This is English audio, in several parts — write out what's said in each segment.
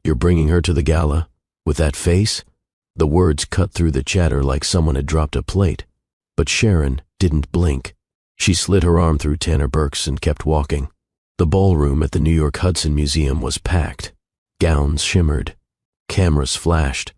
You're bringing her to the gala? With that face? The words cut through the chatter like someone had dropped a plate. But Sharon didn't blink. She slid her arm through Tanner Burke's and kept walking. The ballroom at the New York Hudson Museum was packed. Gowns shimmered. Cameras flashed.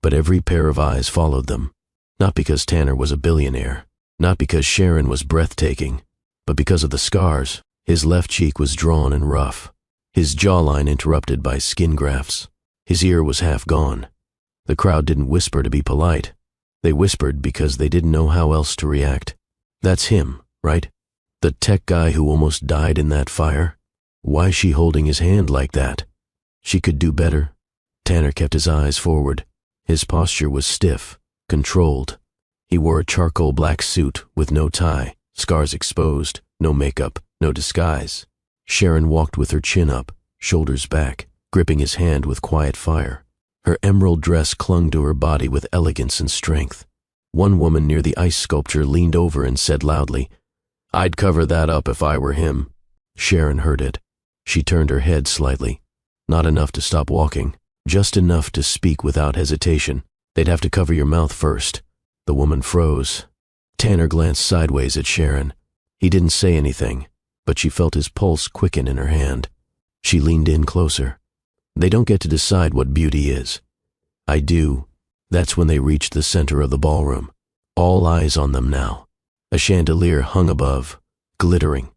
But every pair of eyes followed them. Not because Tanner was a billionaire. Not because Sharon was breathtaking. But because of the scars. His left cheek was drawn and rough. His jawline interrupted by skin grafts. His ear was half gone. The crowd didn't whisper to be polite. They whispered because they didn't know how else to react. That's him, right? The tech guy who almost died in that fire? Why's she holding his hand like that? She could do better. Tanner kept his eyes forward. His posture was stiff, controlled. He wore a charcoal black suit with no tie, scars exposed, no makeup, no disguise. Sharon walked with her chin up, shoulders back, gripping his hand with quiet fire. Her emerald dress clung to her body with elegance and strength. One woman near the ice sculpture leaned over and said loudly, "I'd cover that up if I were him." Sharon heard it. She turned her head slightly. Not enough to stop walking, just enough to speak without hesitation. "They'd have to cover your mouth first." The woman froze. Tanner glanced sideways at Sharon. He didn't say anything, but she felt his pulse quicken in her hand. She leaned in closer. "They don't get to decide what beauty is. I do." That's when they reached the center of the ballroom. All eyes on them now. A chandelier hung above, glittering.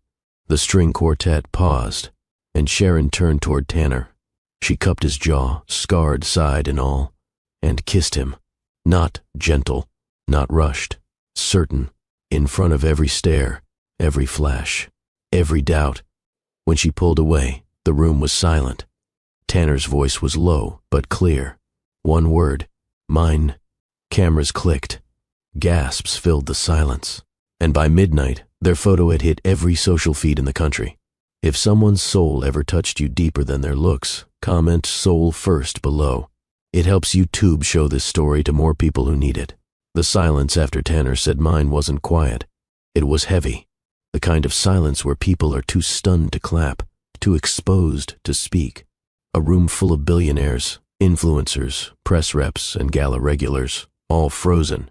The string quartet paused, and Sharon turned toward Tanner. She cupped his jaw, scarred side and all, and kissed him. Not gentle, not rushed, certain, in front of every stare, every flash, every doubt. When she pulled away, the room was silent. Tanner's voice was low but clear. One word, "Mine." Cameras clicked. Gasps filled the silence. And by midnight, their photo had hit every social feed in the country. If someone's soul ever touched you deeper than their looks, comment "soul" first below. It helps YouTube show this story to more people who need it. The silence after Tanner said "mine" wasn't quiet. It was heavy. The kind of silence where people are too stunned to clap, too exposed to speak. A room full of billionaires, influencers, press reps, and gala regulars, all frozen.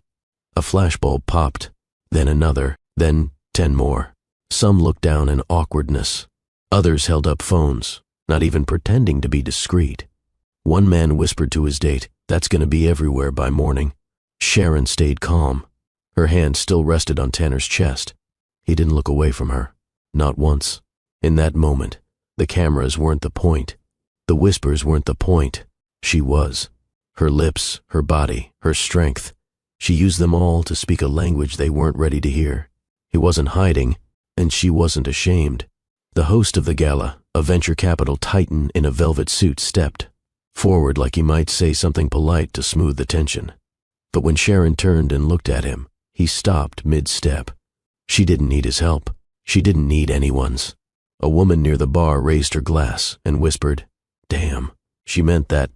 A flashbulb popped, then another, then 10 more. Some looked down in awkwardness. Others held up phones, not even pretending to be discreet. One man whispered to his date, "That's gonna be everywhere by morning." Sharon stayed calm. Her hand still rested on Tanner's chest. He didn't look away from her, not once. In that moment, the cameras weren't the point. The whispers weren't the point. She was. Her lips, her body, her strength. She used them all to speak a language they weren't ready to hear. He wasn't hiding, and she wasn't ashamed. The host of the gala, a venture capital titan in a velvet suit, stepped forward like he might say something polite to smooth the tension. But when Sharon turned and looked at him, he stopped mid-step. She didn't need his help. She didn't need anyone's. A woman near the bar raised her glass and whispered, "Damn." She meant that.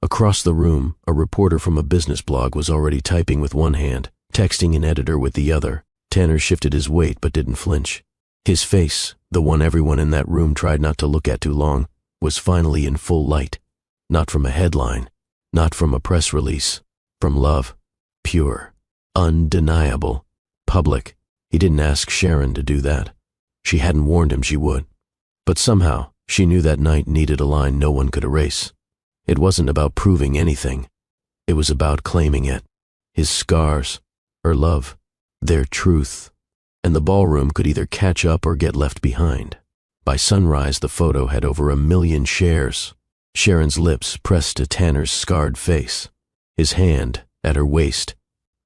Across the room, a reporter from a business blog was already typing with one hand, texting an editor with the other. Tanner shifted his weight but didn't flinch. His face, the one everyone in that room tried not to look at too long, was finally in full light. Not from a headline, not from a press release, from love. Pure, undeniable, public. He didn't ask Sharon to do that. She hadn't warned him she would. But somehow, she knew that night needed a line no one could erase. It wasn't about proving anything. It was about claiming it. His scars, her love, their truth. And the ballroom could either catch up or get left behind. By sunrise, the photo had over 1 million shares. Sharon's lips pressed to Tanner's scarred face. His hand at her waist.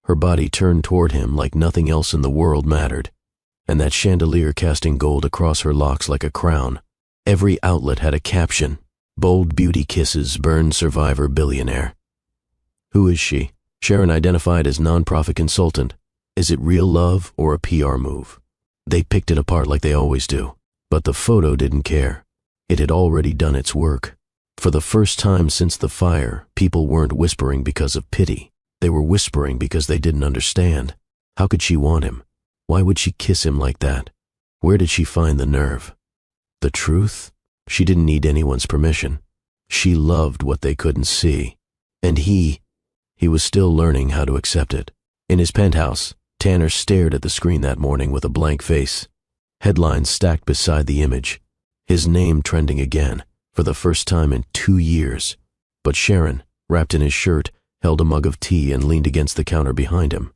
Her body turned toward him like nothing else in the world mattered. And that chandelier casting gold across her locks like a crown. Every outlet had a caption. "Bold beauty kisses burn survivor billionaire." Who is she? Sharon identified as nonprofit consultant. Is it real love or a PR move? They picked it apart like they always do. But the photo didn't care. It had already done its work. For the first time since the fire, people weren't whispering because of pity. They were whispering because they didn't understand. How could she want him? Why would she kiss him like that? Where did she find the nerve? The truth? She didn't need anyone's permission. She loved what they couldn't see. And he was still learning how to accept it. In his penthouse, Tanner stared at the screen that morning with a blank face. Headlines stacked beside the image. His name trending again, for the first time in 2 years. But Sharon, wrapped in his shirt, held a mug of tea and leaned against the counter behind him.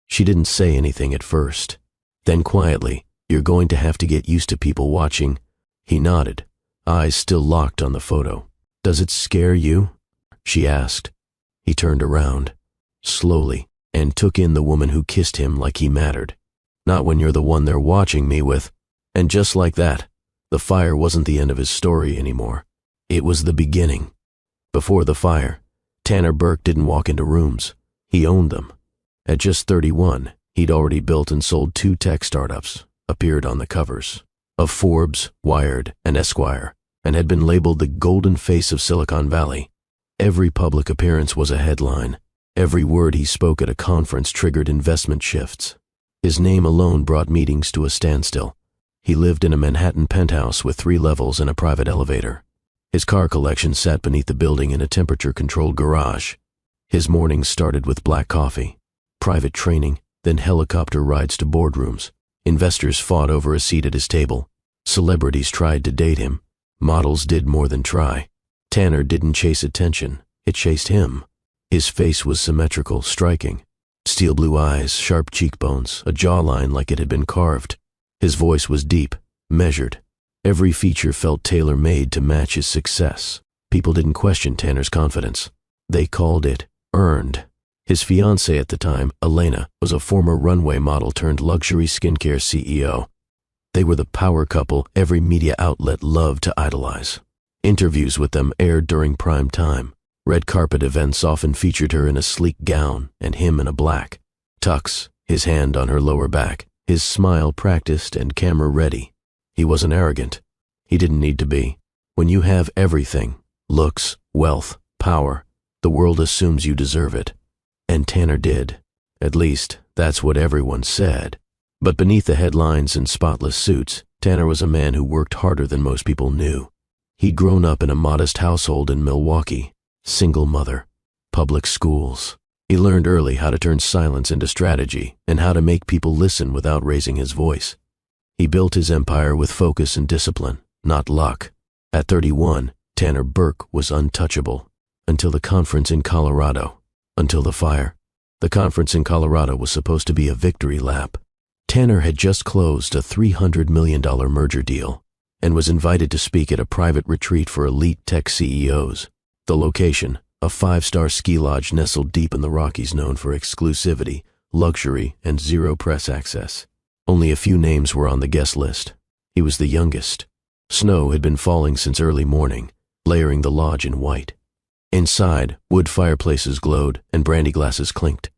She didn't say anything at first. Then quietly, "You're going to have to get used to people watching." He nodded, eyes still locked on the photo. "Does it scare you?" she asked. He turned around, slowly, and took in the woman who kissed him like he mattered. "Not when you're the one they're watching me with." And just like that, the fire wasn't the end of his story anymore. It was the beginning. Before the fire, Tanner Burke didn't walk into rooms. He owned them. At just 31, he'd already built and sold 2 tech startups, appeared on the covers of Forbes, Wired, and Esquire, and had been labeled the golden face of Silicon Valley. Every public appearance was a headline. Every word he spoke at a conference triggered investment shifts. His name alone brought meetings to a standstill. He lived in a Manhattan penthouse with 3 levels and a private elevator. His car collection sat beneath the building in a temperature-controlled garage. His mornings started with black coffee, private training, then helicopter rides to boardrooms. Investors fought over a seat at his table. Celebrities tried to date him. Models did more than try. Tanner didn't chase attention. It chased him. His face was symmetrical, striking. Steel blue eyes, sharp cheekbones, a jawline like it had been carved. His voice was deep, measured. Every feature felt tailor-made to match his success. People didn't question Tanner's confidence. They called it earned. His fiancée at the time, Elena, was a former runway model turned luxury skincare CEO. They were the power couple every media outlet loved to idolize. Interviews with them aired during prime time. Red carpet events often featured her in a sleek gown and him in a black tux, his hand on her lower back, his smile practiced and camera-ready. He wasn't arrogant. He didn't need to be. When you have everything, looks, wealth, power, the world assumes you deserve it. And Tanner did. At least, that's what everyone said. But beneath the headlines and spotless suits, Tanner was a man who worked harder than most people knew. He'd grown up in a modest household in Milwaukee, single mother, public schools. He learned early how to turn silence into strategy and how to make people listen without raising his voice. He built his empire with focus and discipline, not luck. At 31, Tanner Burke was untouchable until the conference in Colorado. Until the fire. The conference in Colorado was supposed to be a victory lap. Tanner had just closed a $300 million merger deal and was invited to speak at a private retreat for elite tech CEOs. The location, a 5-star ski lodge nestled deep in the Rockies known for exclusivity, luxury, and zero press access. Only a few names were on the guest list. He was the youngest. Snow had been falling since early morning, layering the lodge in white. Inside, wood fireplaces glowed and brandy glasses clinked.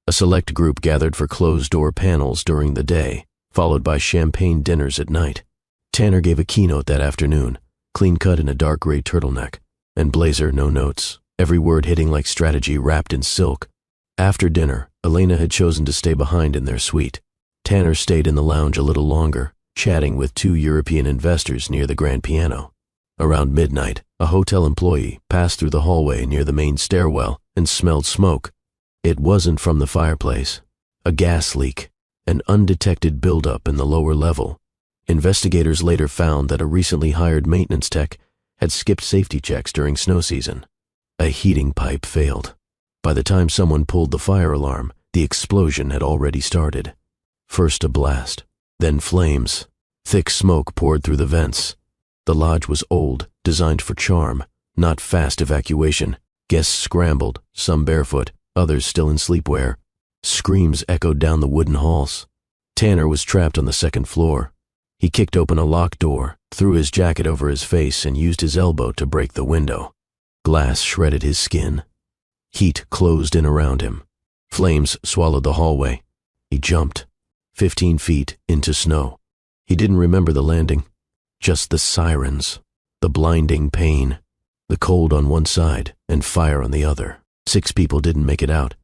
A select group gathered for closed-door panels during the day, followed by champagne dinners at night. Tanner gave a keynote that afternoon, clean-cut in a dark gray turtleneck, and blazer, no notes, every word hitting like strategy wrapped in silk. After dinner, Elena had chosen to stay behind in their suite. Tanner stayed in the lounge a little longer, chatting with 2 European investors near the grand piano. Around midnight, a hotel employee passed through the hallway near the main stairwell and smelled smoke. It wasn't from the fireplace. A gas leak, an undetected buildup in the lower level. Investigators later found that a recently hired maintenance tech had skipped safety checks during snow season. A heating pipe failed. By the time someone pulled the fire alarm, the explosion had already started. First a blast, then flames. Thick smoke poured through the vents. The lodge was old, designed for charm, not fast evacuation. Guests scrambled, some barefoot, others still in sleepwear. Screams echoed down the wooden halls. Tanner was trapped on the 2nd floor. He kicked open a locked door, threw his jacket over his face, and used his elbow to break the window. Glass shredded his skin. Heat closed in around him. Flames swallowed the hallway. He jumped, 15 feet into snow. He didn't remember the landing. Just the sirens, the blinding pain, the cold on one side and fire on the other. 6 people didn't make it out.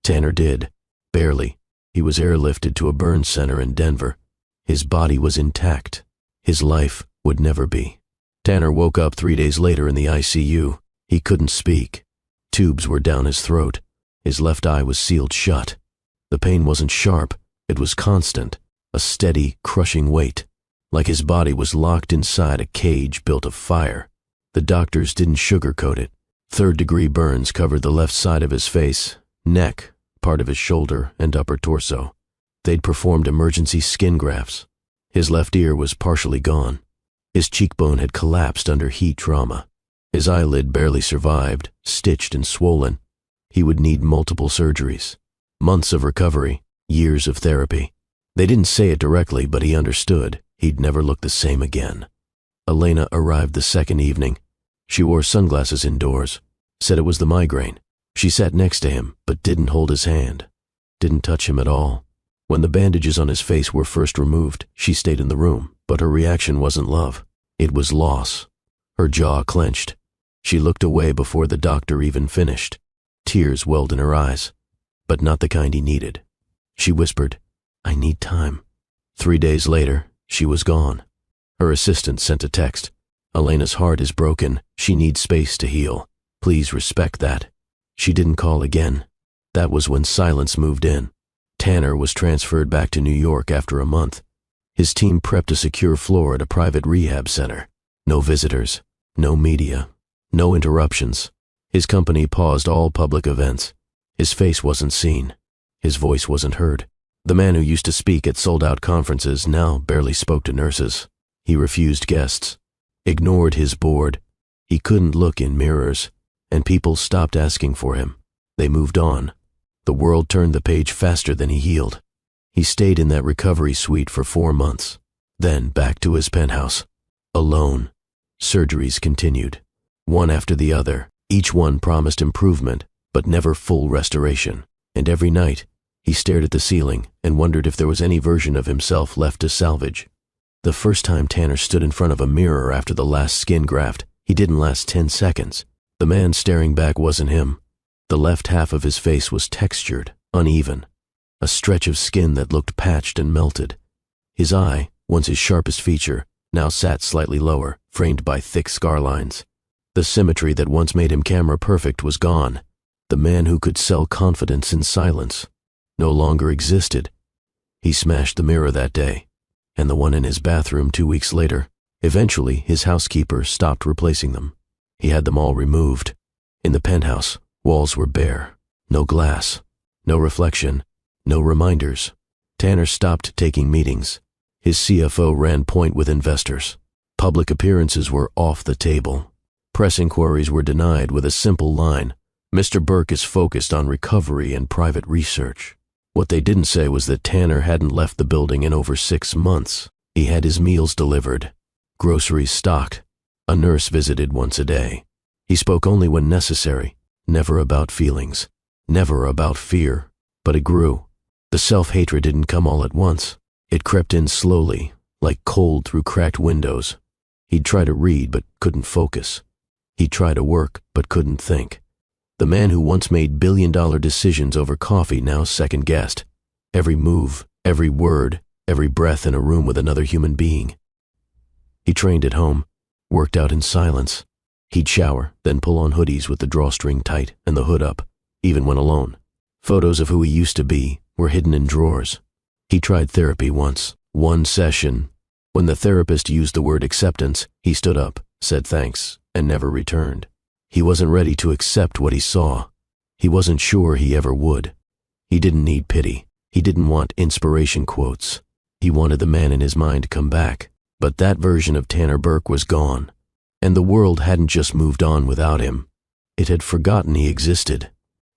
Tanner did, barely. He was airlifted to a burn center in Denver. His body was intact. His life would never be. Tanner woke up 3 days later in the ICU. He couldn't speak. Tubes were down his throat. His left eye was sealed shut. The pain wasn't sharp, it was constant, a steady, crushing weight, like his body was locked inside a cage built of fire. The doctors didn't sugarcoat it. Third-degree burns covered the left side of his face, neck, part of his shoulder, and upper torso. They'd performed emergency skin grafts. His left ear was partially gone. His cheekbone had collapsed under heat trauma. His eyelid barely survived, stitched and swollen. He would need multiple surgeries. Months of recovery, years of therapy. They didn't say it directly, but he understood. He'd never look the same again. Elena arrived the second evening. She wore sunglasses indoors, said it was the migraine. She sat next to him, but didn't hold his hand, didn't touch him at all. When the bandages on his face were first removed, she stayed in the room, but her reaction wasn't love. It was loss. Her jaw clenched. She looked away before the doctor even finished. Tears welled in her eyes, but not the kind he needed. She whispered, "I need time." 3 days later, she was gone. Her assistant sent a text. "Elena's heart is broken. She needs space to heal. Please respect that." She didn't call again. That was when silence moved in. Tanner was transferred back to New York after a month. His team prepped a secure floor at a private rehab center. No visitors, no media, no interruptions. His company paused all public events. His face wasn't seen. His voice wasn't heard. The man who used to speak at sold-out conferences now barely spoke to nurses. He refused guests, ignored his board. He couldn't look in mirrors, and people stopped asking for him. They moved on. The world turned the page faster than he healed. He stayed in that recovery suite for 4 months, then back to his penthouse. Alone. Surgeries continued, one after the other. Each one promised improvement, but never full restoration. And every night, he stared at the ceiling and wondered if there was any version of himself left to salvage. The first time Tanner stood in front of a mirror after the last skin graft, he didn't last 10 seconds. The man staring back wasn't him. The left half of his face was textured, uneven, a stretch of skin that looked patched and melted. His eye, once his sharpest feature, now sat slightly lower, framed by thick scar lines. The symmetry that once made him camera perfect was gone. The man who could sell confidence in silence no longer existed. He smashed the mirror that day, and the one in his bathroom 2 weeks later. Eventually, his housekeeper stopped replacing them. He had them all removed. In the penthouse, walls were bare. No glass, no reflection, no reminders. Tanner stopped taking meetings. His CFO ran point with investors. Public appearances were off the table. Press inquiries were denied with a simple line, "Mr. Burke is focused on recovery and private research." What they didn't say was that Tanner hadn't left the building in over 6 months. He had his meals delivered, groceries stocked. A nurse visited once a day. He spoke only when necessary, never about feelings, never about fear. But it grew. The self-hatred didn't come all at once. It crept in slowly, like cold through cracked windows. He'd try to read but couldn't focus. He'd try to work but couldn't think. The man who once made billion-dollar decisions over coffee now second-guessed. Every move, every word, every breath in a room with another human being. He trained at home, worked out in silence. He'd shower, then pull on hoodies with the drawstring tight and the hood up, even when alone. Photos of who he used to be were hidden in drawers. He tried therapy once, one session. When the therapist used the word acceptance, he stood up, said thanks, and never returned. He wasn't ready to accept what he saw. He wasn't sure he ever would. He didn't need pity. He didn't want inspiration quotes. He wanted the man in his mind to come back. But that version of Tanner Burke was gone. And the world hadn't just moved on without him. It had forgotten he existed.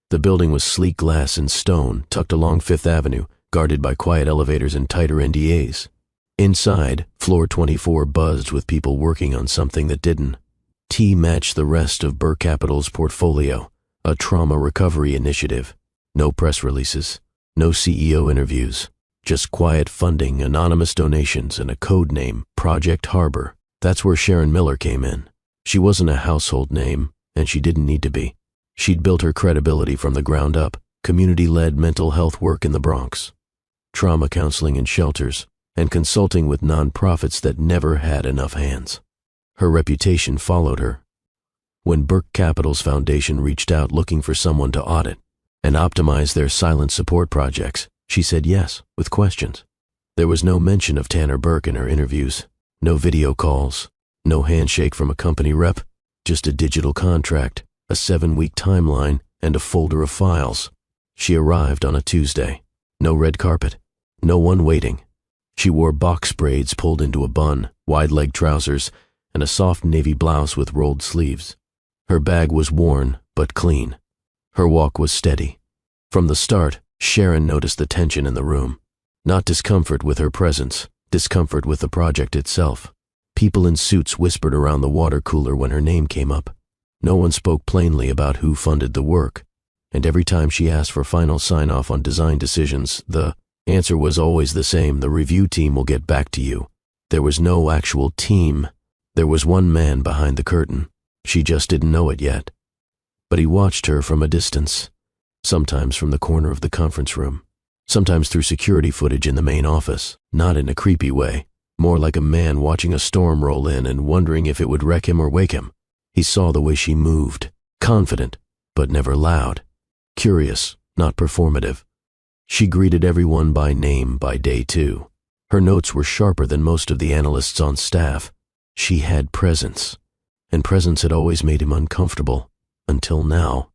The building was sleek glass and stone, tucked along 5th Avenue, guarded by quiet elevators and tighter NDAs. Inside, floor 24 buzzed with people working on something that didn't. T matched the rest of Burke Capital's portfolio, a trauma recovery initiative. No press releases, no CEO interviews, just quiet funding, anonymous donations, and a code name, Project Harbor. That's where Sharon Miller came in. She wasn't a household name, and she didn't need to be. She'd built her credibility from the ground up, community-led mental health work in the Bronx, trauma counseling in shelters, and consulting with nonprofits that never had enough hands. Her reputation followed her. When Burke Capital's foundation reached out looking for someone to audit and optimize their silent support projects, she said yes, with questions. There was no mention of Tanner Burke in her interviews, no video calls, no handshake from a company rep, just a digital contract, a 7-week timeline, and a folder of files. She arrived on a Tuesday. No red carpet, no one waiting. She wore box braids pulled into a bun, wide-leg trousers, and a soft navy blouse with rolled sleeves. Her bag was worn, but clean. Her walk was steady. From the start, Sharon noticed the tension in the room. Not discomfort with her presence, discomfort with the project itself. People in suits whispered around the water cooler when her name came up. No one spoke plainly about who funded the work, and every time she asked for final sign-off on design decisions, the answer was always the same: the review team will get back to you. There was no actual team. There was one man behind the curtain. She just didn't know it yet. But he watched her from a distance, sometimes from the corner of the conference room, sometimes through security footage in the main office, not in a creepy way, more like a man watching a storm roll in and wondering if it would wreck him or wake him. He saw the way she moved, confident, but never loud, curious, not performative. She greeted everyone by name by day 2. Her notes were sharper than most of the analysts on staff. She had presence, and presence had always made him uncomfortable, until now.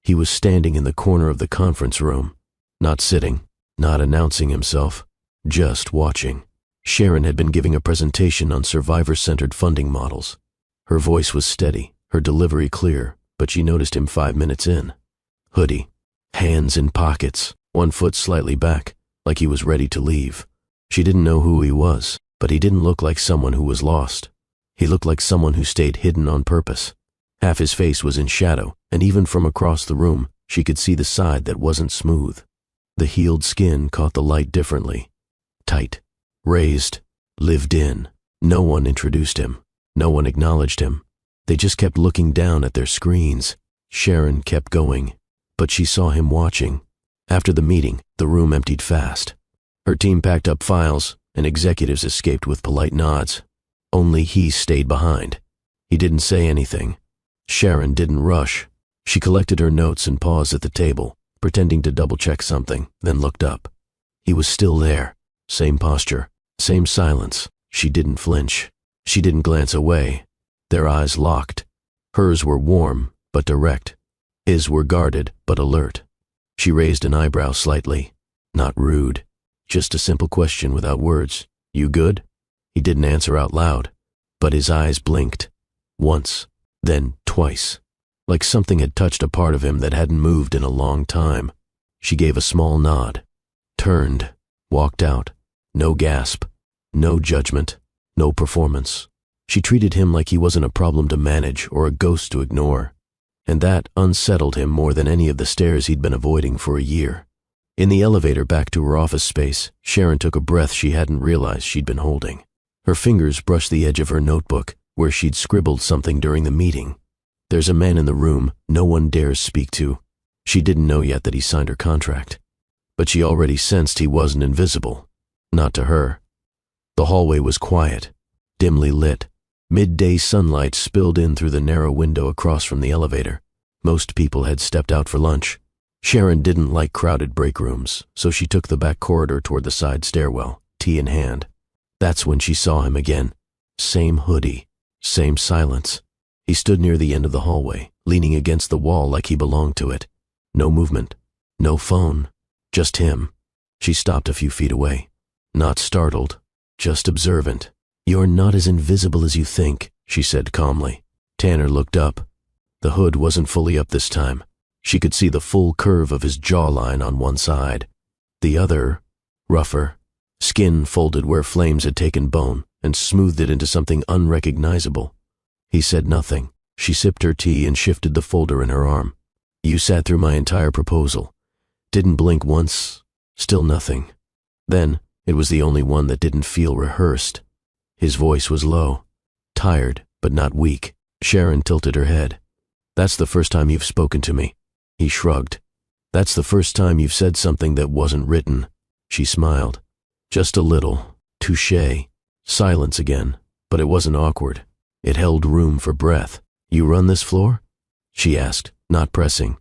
He was standing in the corner of the conference room, not sitting, not announcing himself, just watching. Sharon had been giving a presentation on survivor-centered funding models. Her voice was steady, her delivery clear, but she noticed him 5 minutes in. Hoodie, hands in pockets, one foot slightly back, like he was ready to leave. She didn't know who he was, but he didn't look like someone who was lost. He looked like someone who stayed hidden on purpose. Half his face was in shadow, and even from across the room, she could see the side that wasn't smooth. The healed skin caught the light differently. Tight, raised, lived in. No one introduced him. No one acknowledged him. They just kept looking down at their screens. Sharon kept going, but she saw him watching. After the meeting, the room emptied fast. Her team packed up files, and executives escaped with polite nods. Only he stayed behind. He didn't say anything. Sharon didn't rush. She collected her notes and paused at the table, pretending to double-check something, then looked up. He was still there. Same posture, same silence. She didn't flinch. She didn't glance away. Their eyes locked. Hers were warm, but direct. His were guarded, but alert. She raised an eyebrow slightly. Not rude. Just a simple question without words. You good? He didn't answer out loud, but his eyes blinked. Once, then twice. Like something had touched a part of him that hadn't moved in a long time. She gave a small nod, turned, walked out. No gasp, no judgment, no performance. She treated him like he wasn't a problem to manage or a ghost to ignore, and that unsettled him more than any of the stares he'd been avoiding for a year. In the elevator back to her office space, Sharon took a breath she hadn't realized she'd been holding. Her fingers brushed the edge of her notebook, where she'd scribbled something during the meeting. There's a man in the room no one dares speak to. She didn't know yet that he signed her contract, but she already sensed he wasn't invisible. Not to her. The hallway was quiet, dimly lit. Midday sunlight spilled in through the narrow window across from the elevator. Most people had stepped out for lunch. Sharon didn't like crowded break rooms, so she took the back corridor toward the side stairwell, tea in hand. That's when she saw him again. Same hoodie, same silence. He stood near the end of the hallway, leaning against the wall like he belonged to it. No movement, no phone, just him. She stopped a few feet away. Not startled, just observant. You're not as invisible as you think, she said calmly. Tanner looked up. The hood wasn't fully up this time. She could see the full curve of his jawline on one side. The other, rougher. Skin folded where flames had taken bone and smoothed it into something unrecognizable. He said nothing. She sipped her tea and shifted the folder in her arm. You sat through my entire proposal. Didn't blink once. Still nothing. Then, it was the only one that didn't feel rehearsed. His voice was low, tired, but not weak. Sharon tilted her head. That's the first time you've spoken to me. He shrugged. That's the first time you've said something that wasn't written. She smiled. Just a little. Touché. Silence again, but it wasn't awkward. It held room for breath. You run this floor? She asked, not pressing.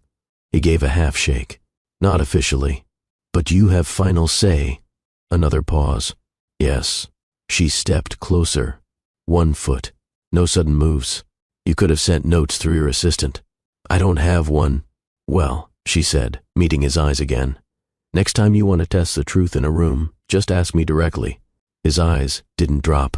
He gave a half shake. Not officially. But you have final say. Another pause. Yes. She stepped closer. 1 foot. No sudden moves. You could have sent notes through your assistant. I don't have one. Well, she said, meeting his eyes again. Next time you want to test the truth in a room, just ask me directly. His eyes didn't drop.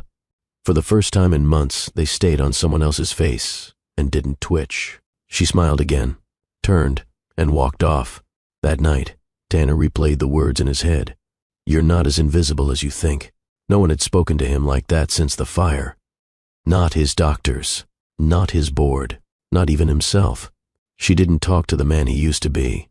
For the first time in months, they stayed on someone else's face and didn't twitch. She smiled again, turned, and walked off. That night, Tanner replayed the words in his head. You're not as invisible as you think. No one had spoken to him like that since the fire. Not his doctors, not his board, not even himself. She didn't talk to the man he used to be.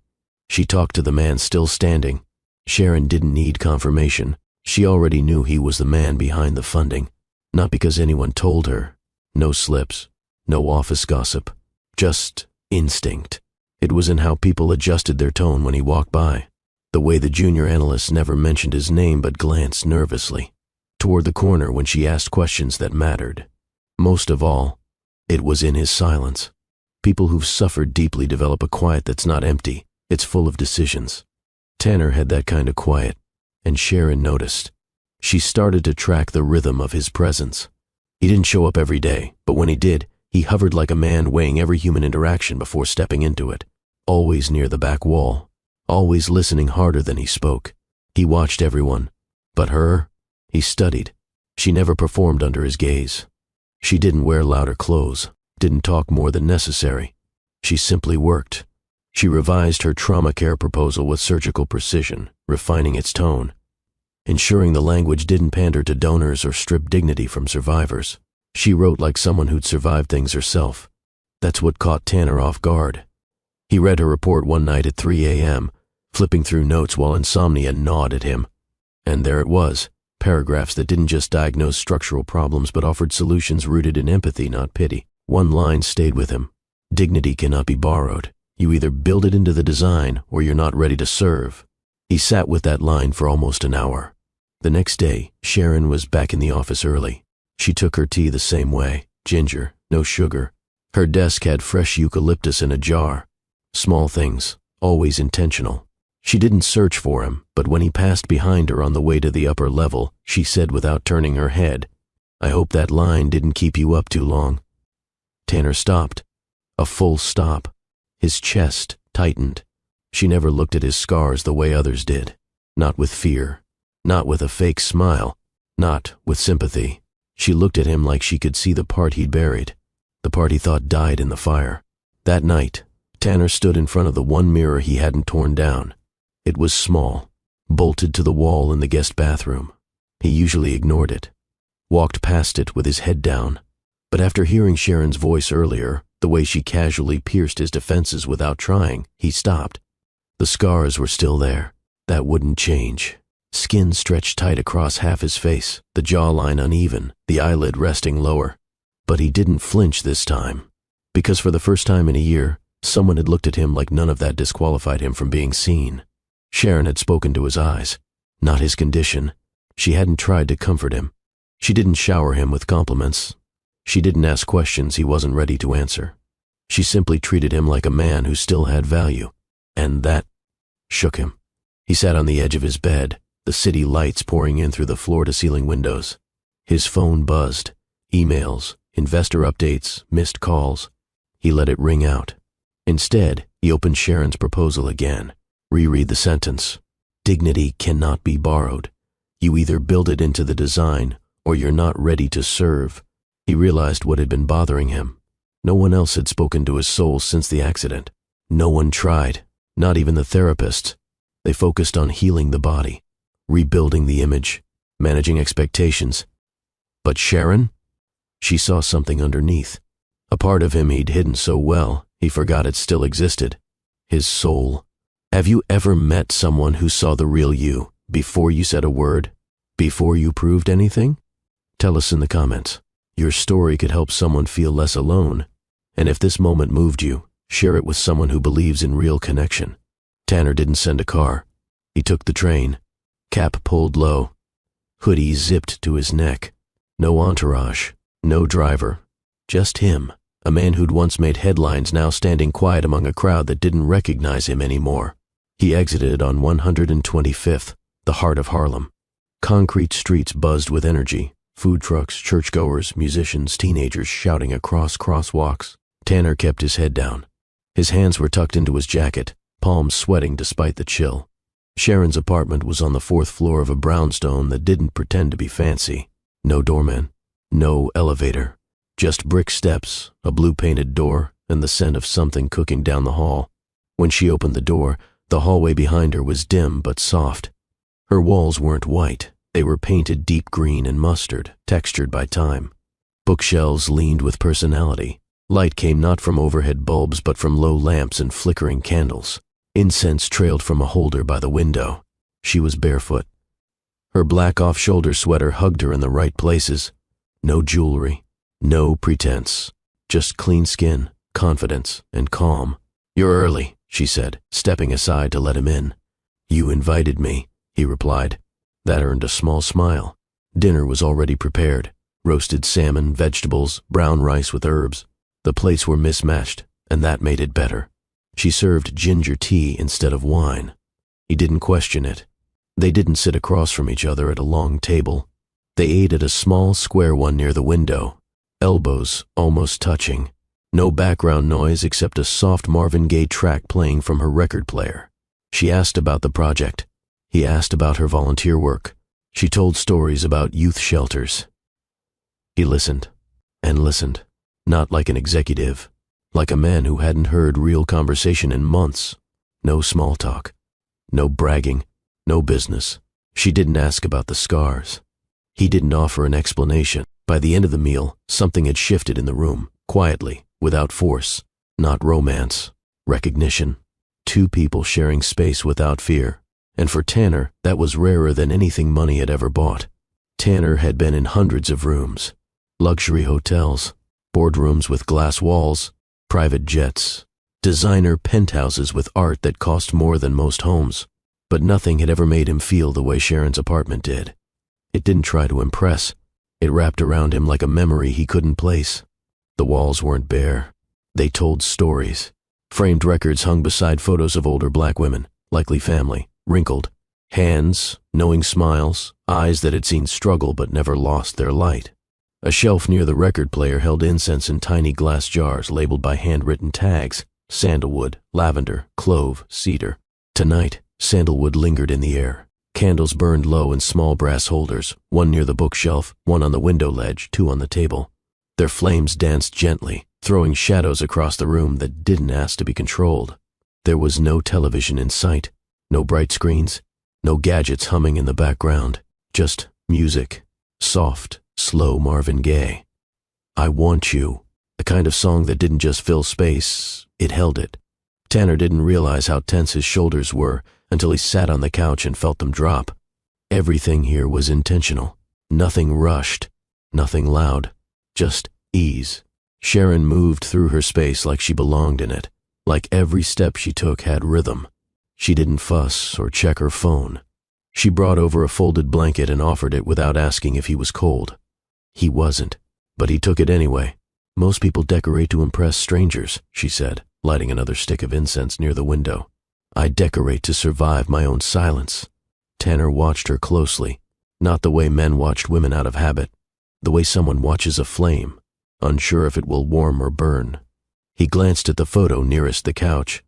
She talked to the man still standing. Sharon didn't need confirmation. She already knew he was the man behind the funding. Not because anyone told her. No slips, no office gossip. Just instinct. It was in how people adjusted their tone when he walked by. The way the junior analyst never mentioned his name but glanced nervously toward the corner when she asked questions that mattered. Most of all, it was in his silence. People who've suffered deeply develop a quiet that's not empty. It's full of decisions. Tanner had that kind of quiet, and Sharon noticed. She started to track the rhythm of his presence. He didn't show up every day, but when he did, he hovered like a man weighing every human interaction before stepping into it. Always near the back wall, always listening harder than he spoke. He watched everyone, but her, he studied. She never performed under his gaze. She didn't wear louder clothes, didn't talk more than necessary. She simply worked. She revised her trauma care proposal with surgical precision, refining its tone, ensuring the language didn't pander to donors or strip dignity from survivors. She wrote like someone who'd survived things herself. That's what caught Tanner off guard. He read her report one night at 3 a.m., flipping through notes while insomnia gnawed at him. And there it was, paragraphs that didn't just diagnose structural problems but offered solutions rooted in empathy, not pity. One line stayed with him. Dignity cannot be borrowed. You either build it into the design or you're not ready to serve. He sat with that line for almost an hour. The next day, Sharon was back in the office early. She took her tea the same way, ginger, no sugar. Her desk had fresh eucalyptus in a jar. Small things, always intentional. She didn't search for him, but when he passed behind her on the way to the upper level, she said without turning her head, I hope that line didn't keep you up too long. Tanner stopped. A full stop. His chest tightened. She never looked at his scars the way others did. Not with fear. Not with a fake smile. Not with sympathy. She looked at him like she could see the part he'd buried. The part he thought died in the fire. That night, Tanner stood in front of the one mirror he hadn't torn down. It was small, bolted to the wall in the guest bathroom. He usually ignored it. Walked past it with his head down. But after hearing Sharon's voice earlier, the way she casually pierced his defenses without trying, he stopped. The scars were still there. That wouldn't change. Skin stretched tight across half his face, the jawline uneven, the eyelid resting lower. But he didn't flinch this time. Because for the first time in a year, someone had looked at him like none of that disqualified him from being seen. Sharon had spoken to his eyes, not his condition. She hadn't tried to comfort him. She didn't shower him with compliments. She didn't ask questions he wasn't ready to answer. She simply treated him like a man who still had value. And that shook him. He sat on the edge of his bed, the city lights pouring in through the floor-to-ceiling windows. His phone buzzed. Emails, investor updates, missed calls. He let it ring out. Instead, he opened Sharon's proposal again. Reread the sentence. Dignity cannot be borrowed. You either build it into the design, or you're not ready to serve. He realized what had been bothering him. No one else had spoken to his soul since the accident. No one tried, not even the therapists. They focused on healing the body, rebuilding the image, managing expectations. But Sharon? She saw something underneath. A part of him he'd hidden so well, he forgot it still existed. His soul. Have you ever met someone who saw the real you, before you said a word? Before you proved anything? Tell us in the comments. Your story could help someone feel less alone. And if this moment moved you, share it with someone who believes in real connection. Tanner didn't send a car. He took the train. Cap pulled low. Hoodie zipped to his neck. No entourage. No driver. Just him. A man who'd once made headlines now standing quiet among a crowd that didn't recognize him anymore. He exited on 125th, the heart of Harlem. Concrete streets buzzed with energy. Food trucks, churchgoers, musicians, teenagers shouting across crosswalks. Tanner kept his head down. His hands were tucked into his jacket, palms sweating despite the chill. Sharon's apartment was on the 4th floor of a brownstone that didn't pretend to be fancy. No doorman, no elevator, just brick steps, a blue-painted door, and the scent of something cooking down the hall. When she opened the door, the hallway behind her was dim but soft. Her walls weren't white. They were painted deep green and mustard, textured by time. Bookshelves leaned with personality. Light came not from overhead bulbs but from low lamps and flickering candles. Incense trailed from a holder by the window. She was barefoot. Her black off-shoulder sweater hugged her in the right places. No jewelry, no pretense, just clean skin, confidence, and calm. "You're early," she said, stepping aside to let him in. "You invited me," he replied. That earned a small smile. Dinner was already prepared. Roasted salmon, vegetables, brown rice with herbs. The plates were mismatched, and that made it better. She served ginger tea instead of wine. He didn't question it. They didn't sit across from each other at a long table. They ate at a small square one near the window, elbows almost touching. No background noise except a soft Marvin Gaye track playing from her record player. She asked about the project. He asked about her volunteer work. She told stories about youth shelters. He listened, and listened, not like an executive, like a man who hadn't heard real conversation in months. No small talk, no bragging, no business. She didn't ask about the scars. He didn't offer an explanation. By the end of the meal, something had shifted in the room, quietly, without force, not romance, recognition. Two people sharing space without fear. And for Tanner, that was rarer than anything money had ever bought. Tanner had been in hundreds of rooms, luxury hotels, boardrooms with glass walls, private jets, designer penthouses with art that cost more than most homes. But nothing had ever made him feel the way Sharon's apartment did. It didn't try to impress. It wrapped around him like a memory he couldn't place. The walls weren't bare. They told stories. Framed records hung beside photos of older black women, likely family, wrinkled, hands, knowing smiles, eyes that had seen struggle but never lost their light. A shelf near the record player held incense in tiny glass jars labeled by handwritten tags: sandalwood, lavender, clove, cedar. Tonight, sandalwood lingered in the air. Candles burned low in small brass holders, one near the bookshelf, one on the window ledge, two on the table. Their flames danced gently, throwing shadows across the room that didn't ask to be controlled. There was no television in sight. No bright screens, no gadgets humming in the background, just music, soft, slow Marvin Gaye. "I Want You," the kind of song that didn't just fill space, it held it. Tanner didn't realize how tense his shoulders were until he sat on the couch and felt them drop. Everything here was intentional, nothing rushed, nothing loud, just ease. Sharon moved through her space like she belonged in it, like every step she took had rhythm. She didn't fuss or check her phone. She brought over a folded blanket and offered it without asking if he was cold. He wasn't, but he took it anyway. "Most people decorate to impress strangers," she said, lighting another stick of incense near the window. "I decorate to survive my own silence." Tanner watched her closely, not the way men watched women out of habit, the way someone watches a flame, unsure if it will warm or burn. He glanced at the photo nearest the couch.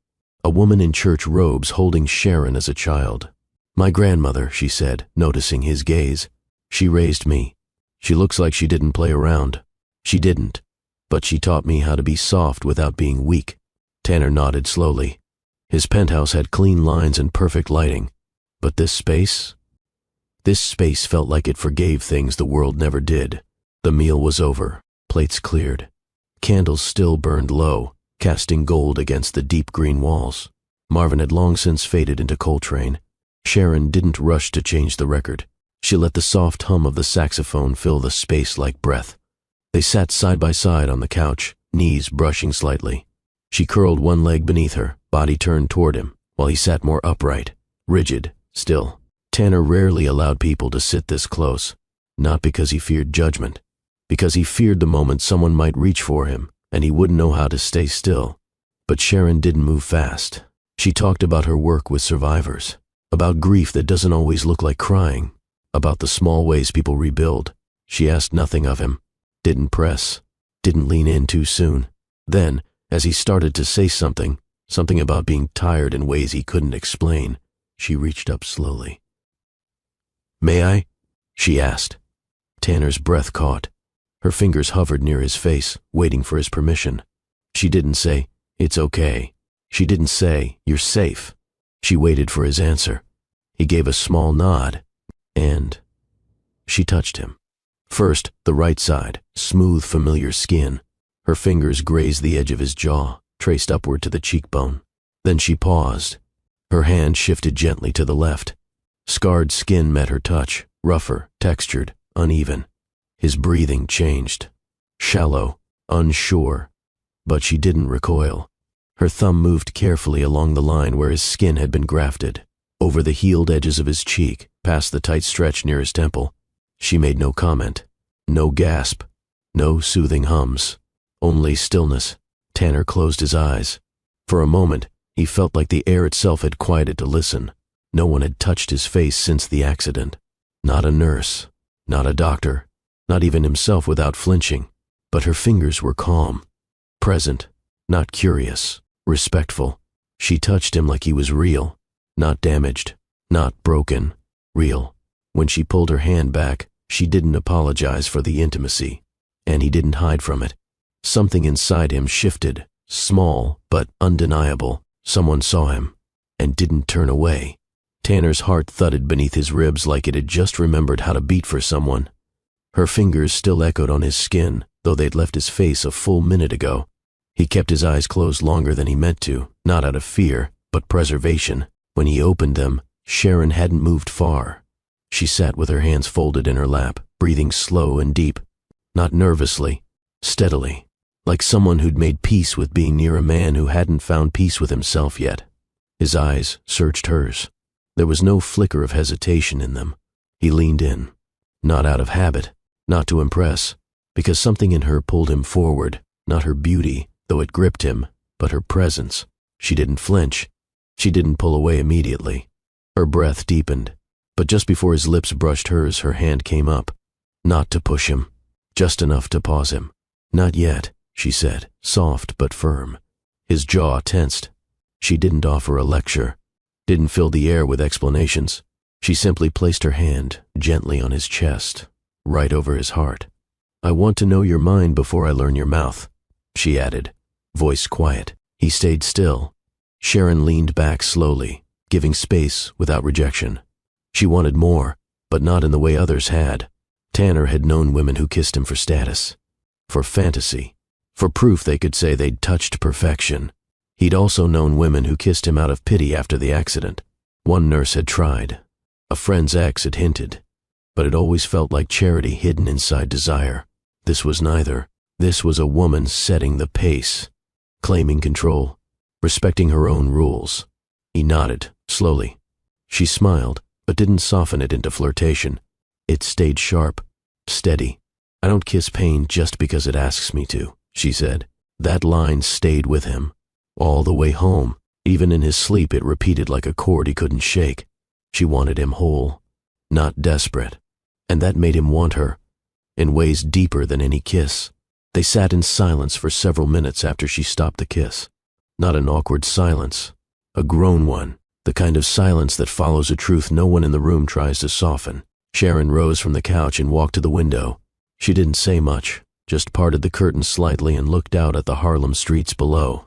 A woman in church robes holding Sharon as a child. "My grandmother," she said, noticing his gaze. "She raised me. She looks like she didn't play around. She didn't, but she taught me how to be soft without being weak." Tanner nodded slowly. His penthouse had clean lines and perfect lighting. But this space felt like it forgave things the world never did. The meal was over, plates cleared. Candles still burned low, casting gold against the deep green walls. Marvin had long since faded into Coltrane. Sharon didn't rush to change the record. She let the soft hum of the saxophone fill the space like breath. They sat side by side on the couch, knees brushing slightly. She curled one leg beneath her, body turned toward him, while he sat more upright, rigid, still. Tanner rarely allowed people to sit this close, not because he feared judgment, because he feared the moment someone might reach for him, and he wouldn't know how to stay still. But Sharon didn't move fast. She talked about her work with survivors, about grief that doesn't always look like crying, about the small ways people rebuild. She asked nothing of him, didn't press, didn't lean in too soon. Then, as he started to say something about being tired in ways he couldn't explain, she reached up slowly. "May I?" she asked. Tanner's breath caught. Her fingers hovered near his face, waiting for his permission. She didn't say, "It's okay." She didn't say, "You're safe." She waited for his answer. He gave a small nod, and she touched him. First, the right side, smooth, familiar skin. Her fingers grazed the edge of his jaw, traced upward to the cheekbone. Then she paused. Her hand shifted gently to the left. Scarred skin met her touch, rougher, textured, uneven. His breathing changed. Shallow, unsure. But she didn't recoil. Her thumb moved carefully along the line where his skin had been grafted, over the healed edges of his cheek, past the tight stretch near his temple. She made no comment, no gasp, no soothing hums, only stillness. Tanner closed his eyes. For a moment, he felt like the air itself had quieted to listen. No one had touched his face since the accident. Not a nurse, not a doctor, not even himself without flinching. But her fingers were calm, present, not curious, respectful. She touched him like he was real, not damaged, not broken, real. When she pulled her hand back, she didn't apologize for the intimacy, and he didn't hide from it. Something inside him shifted, small but undeniable. Someone saw him, and didn't turn away. Tanner's heart thudded beneath his ribs like it had just remembered how to beat for someone. Her fingers still echoed on his skin, though they'd left his face a full minute ago. He kept his eyes closed longer than he meant to, not out of fear, but preservation. When he opened them, Sharon hadn't moved far. She sat with her hands folded in her lap, breathing slow and deep, not nervously, steadily, like someone who'd made peace with being near a man who hadn't found peace with himself yet. His eyes searched hers. There was no flicker of hesitation in them. He leaned in, not out of habit, not to impress, because something in her pulled him forward, not her beauty, though it gripped him, but her presence. She didn't flinch. She didn't pull away immediately. Her breath deepened, but just before his lips brushed hers, her hand came up. Not to push him, just enough to pause him. "Not yet," she said, soft but firm. His jaw tensed. She didn't offer a lecture, didn't fill the air with explanations. She simply placed her hand gently on his chest, right over his heart. "I want to know your mind before I learn your mouth," she added, voice quiet. He stayed still. Sharon leaned back slowly, giving space without rejection. She wanted more, but not in the way others had. Tanner had known women who kissed him for status, for fantasy, for proof they could say they'd touched perfection. He'd also known women who kissed him out of pity after the accident. One nurse had tried. A friend's ex had hinted. But it always felt like charity hidden inside desire. This was neither. This was a woman setting the pace, claiming control, respecting her own rules. He nodded, slowly. She smiled, but didn't soften it into flirtation. It stayed sharp, steady. "I don't kiss pain just because it asks me to," she said. That line stayed with him. All the way home, even in his sleep, it repeated like a chord he couldn't shake. She wanted him whole, not desperate. And that made him want her, in ways deeper than any kiss. They sat in silence for several minutes after she stopped the kiss. Not an awkward silence, a grown one, the kind of silence that follows a truth no one in the room tries to soften. Sharon rose from the couch and walked to the window. She didn't say much, just parted the curtains slightly and looked out at the Harlem streets below.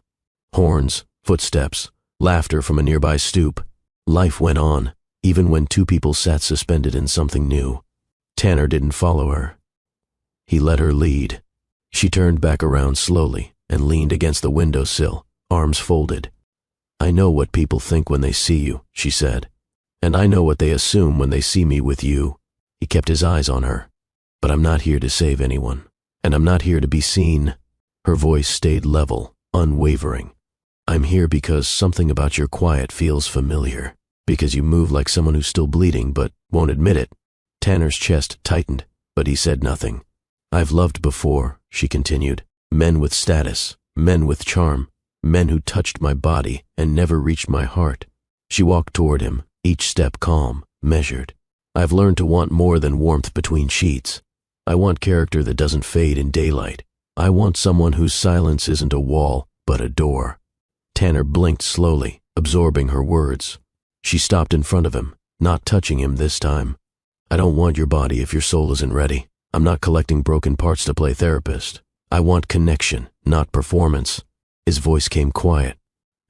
Horns, footsteps, laughter from a nearby stoop. Life went on, even when two people sat suspended in something new. Tanner didn't follow her. He let her lead. She turned back around slowly and leaned against the windowsill, arms folded. "I know what people think when they see you," she said. "And I know what they assume when they see me with you." He kept his eyes on her. "But I'm not here to save anyone, and I'm not here to be seen." Her voice stayed level, unwavering. "I'm here because something about your quiet feels familiar, because you move like someone who's still bleeding but won't admit it." Tanner's chest tightened, but he said nothing. "I've loved before," she continued. Men with status, men with charm, men who touched my body and never reached my heart. She walked toward him, each step calm, measured. I've learned to want more than warmth between sheets. I want character that doesn't fade in daylight. I want someone whose silence isn't a wall, but a door. Tanner blinked slowly, absorbing her words. She stopped in front of him, not touching him this time. I don't want your body if your soul isn't ready. I'm not collecting broken parts to play therapist. I want connection, not performance. His voice came quiet.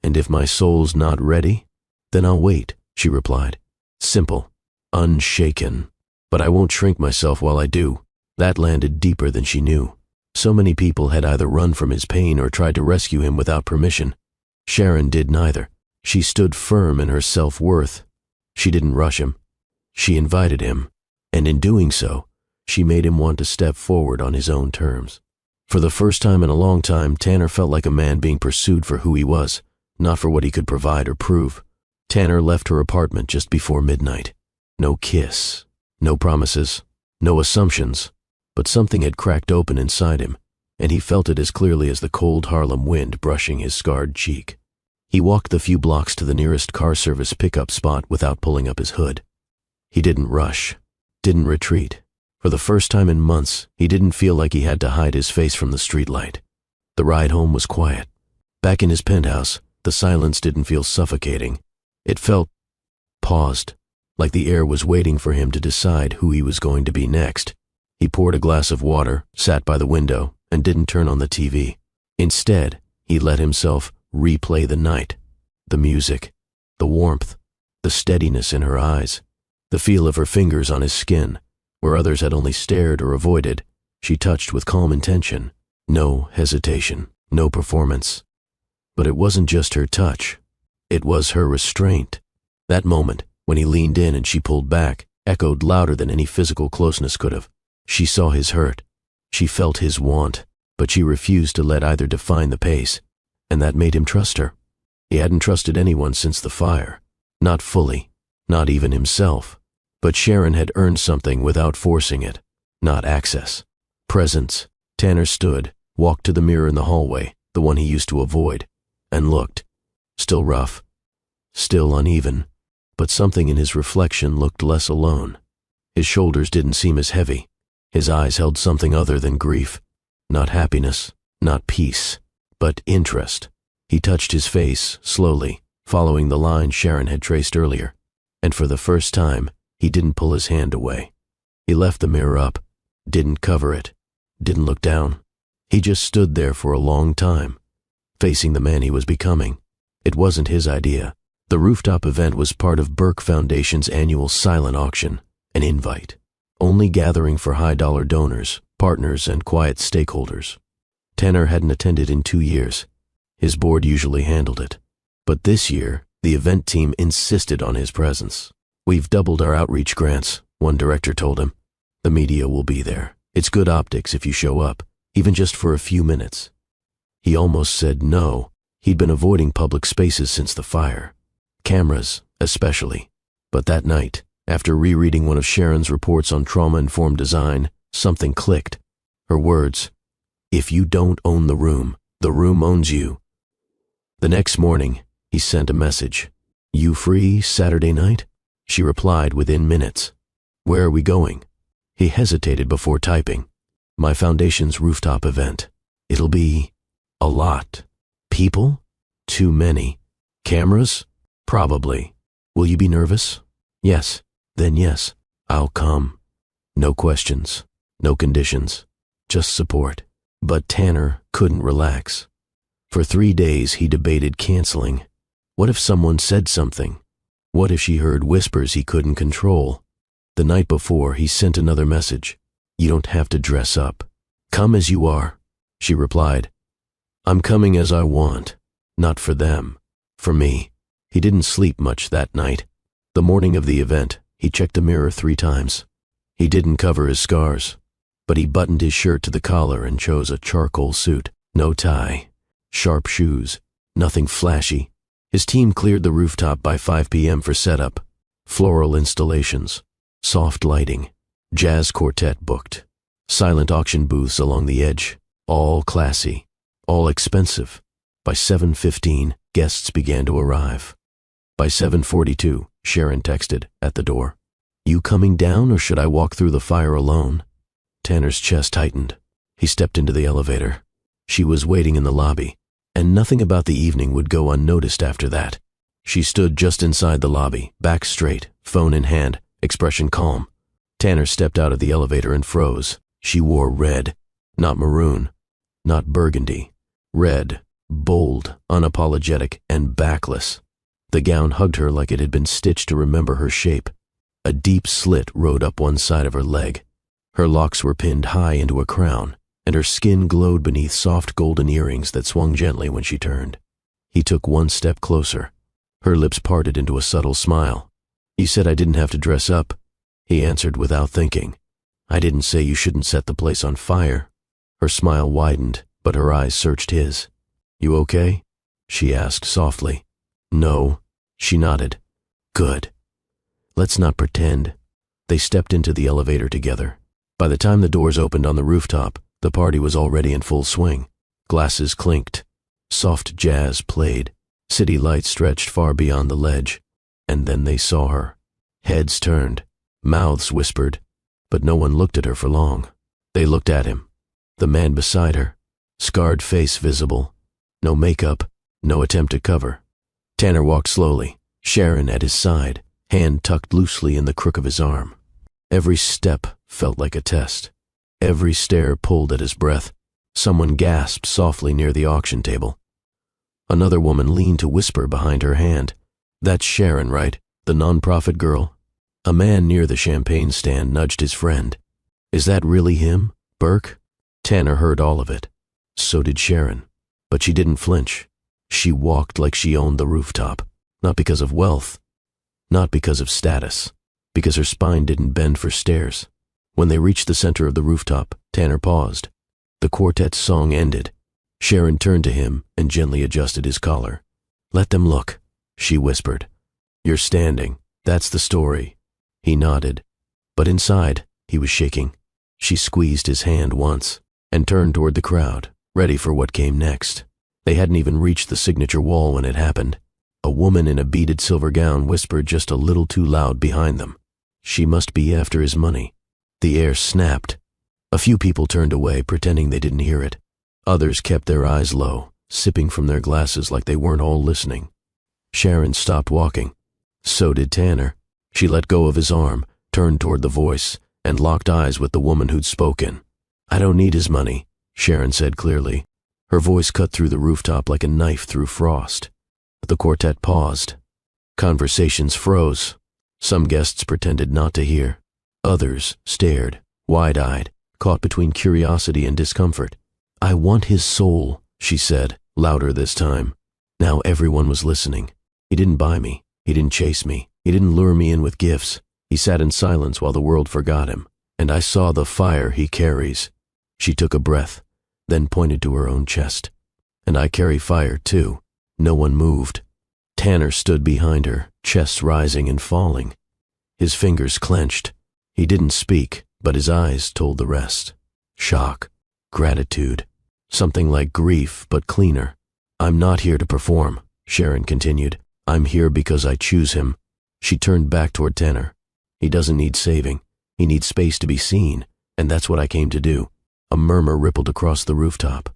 And if my soul's not ready, then I'll wait, she replied. Simple, unshaken. But I won't shrink myself while I do. That landed deeper than she knew. So many people had either run from his pain or tried to rescue him without permission. Sharon did neither. She stood firm in her self-worth. She didn't rush him. She invited him, and in doing so, she made him want to step forward on his own terms. For the first time in a long time, Tanner felt like a man being pursued for who he was, not for what he could provide or prove. Tanner left her apartment just before midnight. No kiss, no promises, no assumptions, but something had cracked open inside him, and he felt it as clearly as the cold Harlem wind brushing his scarred cheek. He walked the few blocks to the nearest car service pickup spot without pulling up his hood. He didn't rush, didn't retreat. For the first time in months, he didn't feel like he had to hide his face from the streetlight. The ride home was quiet. Back in his penthouse, the silence didn't feel suffocating. It felt paused, like the air was waiting for him to decide who he was going to be next. He poured a glass of water, sat by the window, and didn't turn on the TV. Instead, he let himself replay the night, the music, the warmth, the steadiness in her eyes, the feel of her fingers on his skin. Where others had only stared or avoided, she touched with calm intention. No hesitation, no performance. But it wasn't just her touch. It was her restraint. That moment, when he leaned in and she pulled back, echoed louder than any physical closeness could have. She saw his hurt. She felt his want, but she refused to let either define the pace, and that made him trust her. He hadn't trusted anyone since the fire. Not fully, not even himself. But Sharon had earned something without forcing it. Not access. Presence. Tanner stood, walked to the mirror in the hallway, the one he used to avoid, and looked. Still rough. Still uneven. But something in his reflection looked less alone. His shoulders didn't seem as heavy. His eyes held something other than grief. Not happiness, not peace, but interest. He touched his face, slowly, following the line Sharon had traced earlier. And for the first time, he didn't pull his hand away. He left the mirror up, didn't cover it, didn't look down. He just stood there for a long time, facing the man he was becoming. It wasn't his idea. The rooftop event was part of Burke Foundation's annual silent auction, an invite, only gathering for high-dollar donors, partners, and quiet stakeholders. Tanner hadn't attended in 2 years. His board usually handled it. But this year, the event team insisted on his presence. "We've doubled our outreach grants," one director told him. "The media will be there. It's good optics if you show up, even just for a few minutes." He almost said no. He'd been avoiding public spaces since the fire. Cameras, especially. But that night, after rereading one of Sharon's reports on trauma-informed design, something clicked. Her words, "If you don't own the room owns you." The next morning, he sent a message. "You free Saturday night?" She replied within minutes. "Where are we going?" He hesitated before typing. "My foundation's rooftop event. It'll be a lot. People? Too many. Cameras? Probably. Will you be nervous?" "Yes." "Then yes, I'll come." No questions, no conditions, just support. But Tanner couldn't relax. For 3 days he debated canceling. What if someone said something? What if she heard whispers he couldn't control? The night before, he sent another message. "You don't have to dress up. Come as you are." She replied, "I'm coming as I want. Not for them. For me." He didn't sleep much that night. The morning of the event, he checked the mirror 3 times. He didn't cover his scars, but he buttoned his shirt to the collar and chose a charcoal suit. No tie. Sharp shoes. Nothing flashy. His team cleared the rooftop by 5 p.m. for setup. Floral installations. Soft lighting. Jazz quartet booked. Silent auction booths along the edge. All classy, all expensive. By 7:15, guests began to arrive. By 7:42, Sharon texted, at the door. You coming down, or should I walk through the fire alone? Tanner's chest tightened. He stepped into the elevator. She was waiting in the lobby, and nothing about the evening would go unnoticed after that. She stood just inside the lobby, back straight, phone in hand, expression calm. Tanner stepped out of the elevator and froze. She wore red, not maroon, not burgundy. Red, bold, unapologetic, and backless. The gown hugged her like it had been stitched to remember her shape. A deep slit rode up one side of her leg. Her locks were pinned high into a crown, and her skin glowed beneath soft golden earrings that swung gently when she turned. He took one step closer. Her lips parted into a subtle smile. You said I didn't have to dress up, he answered without thinking. I didn't say you shouldn't set the place on fire. Her smile widened, but her eyes searched his. You okay? She asked softly. No, she nodded. Good. Let's not pretend. They stepped into the elevator together. By the time the doors opened on the rooftop, the party was already in full swing. Glasses clinked. Soft jazz played. City lights stretched far beyond the ledge. And then they saw her. Heads turned. Mouths whispered. But no one looked at her for long. They looked at him. The man beside her. Scarred face visible. No makeup. No attempt to cover. Tanner walked slowly, Sharon at his side, hand tucked loosely in the crook of his arm. Every step felt like a test. Every stare pulled at his breath. Someone gasped softly near the auction table. Another woman leaned to whisper behind her hand. That's Sharon, right? The nonprofit girl? A man near the champagne stand nudged his friend. Is that really him, Burke? Tanner heard all of it. So did Sharon. But she didn't flinch. She walked like she owned the rooftop. Not because of wealth. Not because of status. Because her spine didn't bend for stairs. When they reached the center of the rooftop, Tanner paused. The quartet's song ended. Sharon turned to him and gently adjusted his collar. Let them look, she whispered. You're standing. That's the story. He nodded. But inside, he was shaking. She squeezed his hand once and turned toward the crowd, ready for what came next. They hadn't even reached the signature wall when it happened. A woman in a beaded silver gown whispered just a little too loud behind them. She must be after his money. The air snapped. A few people turned away, pretending they didn't hear it. Others kept their eyes low, sipping from their glasses like they weren't all listening. Sharon stopped walking. So did Tanner. She let go of his arm, turned toward the voice, and locked eyes with the woman who'd spoken. I don't need his money, Sharon said clearly. Her voice cut through the rooftop like a knife through frost. The quartet paused. Conversations froze. Some guests pretended not to hear. Others stared, wide-eyed, caught between curiosity and discomfort. I want his soul, she said, louder this time. Now everyone was listening. He didn't buy me. He didn't chase me. He didn't lure me in with gifts. He sat in silence while the world forgot him. And I saw the fire he carries. She took a breath, then pointed to her own chest. And I carry fire, too. No one moved. Tanner stood behind her, chest rising and falling. His fingers clenched. He didn't speak, but his eyes told the rest. Shock. Gratitude. Something like grief, but cleaner. I'm not here to perform, Sharon continued. I'm here because I choose him. She turned back toward Tanner. He doesn't need saving. He needs space to be seen, and that's what I came to do. A murmur rippled across the rooftop.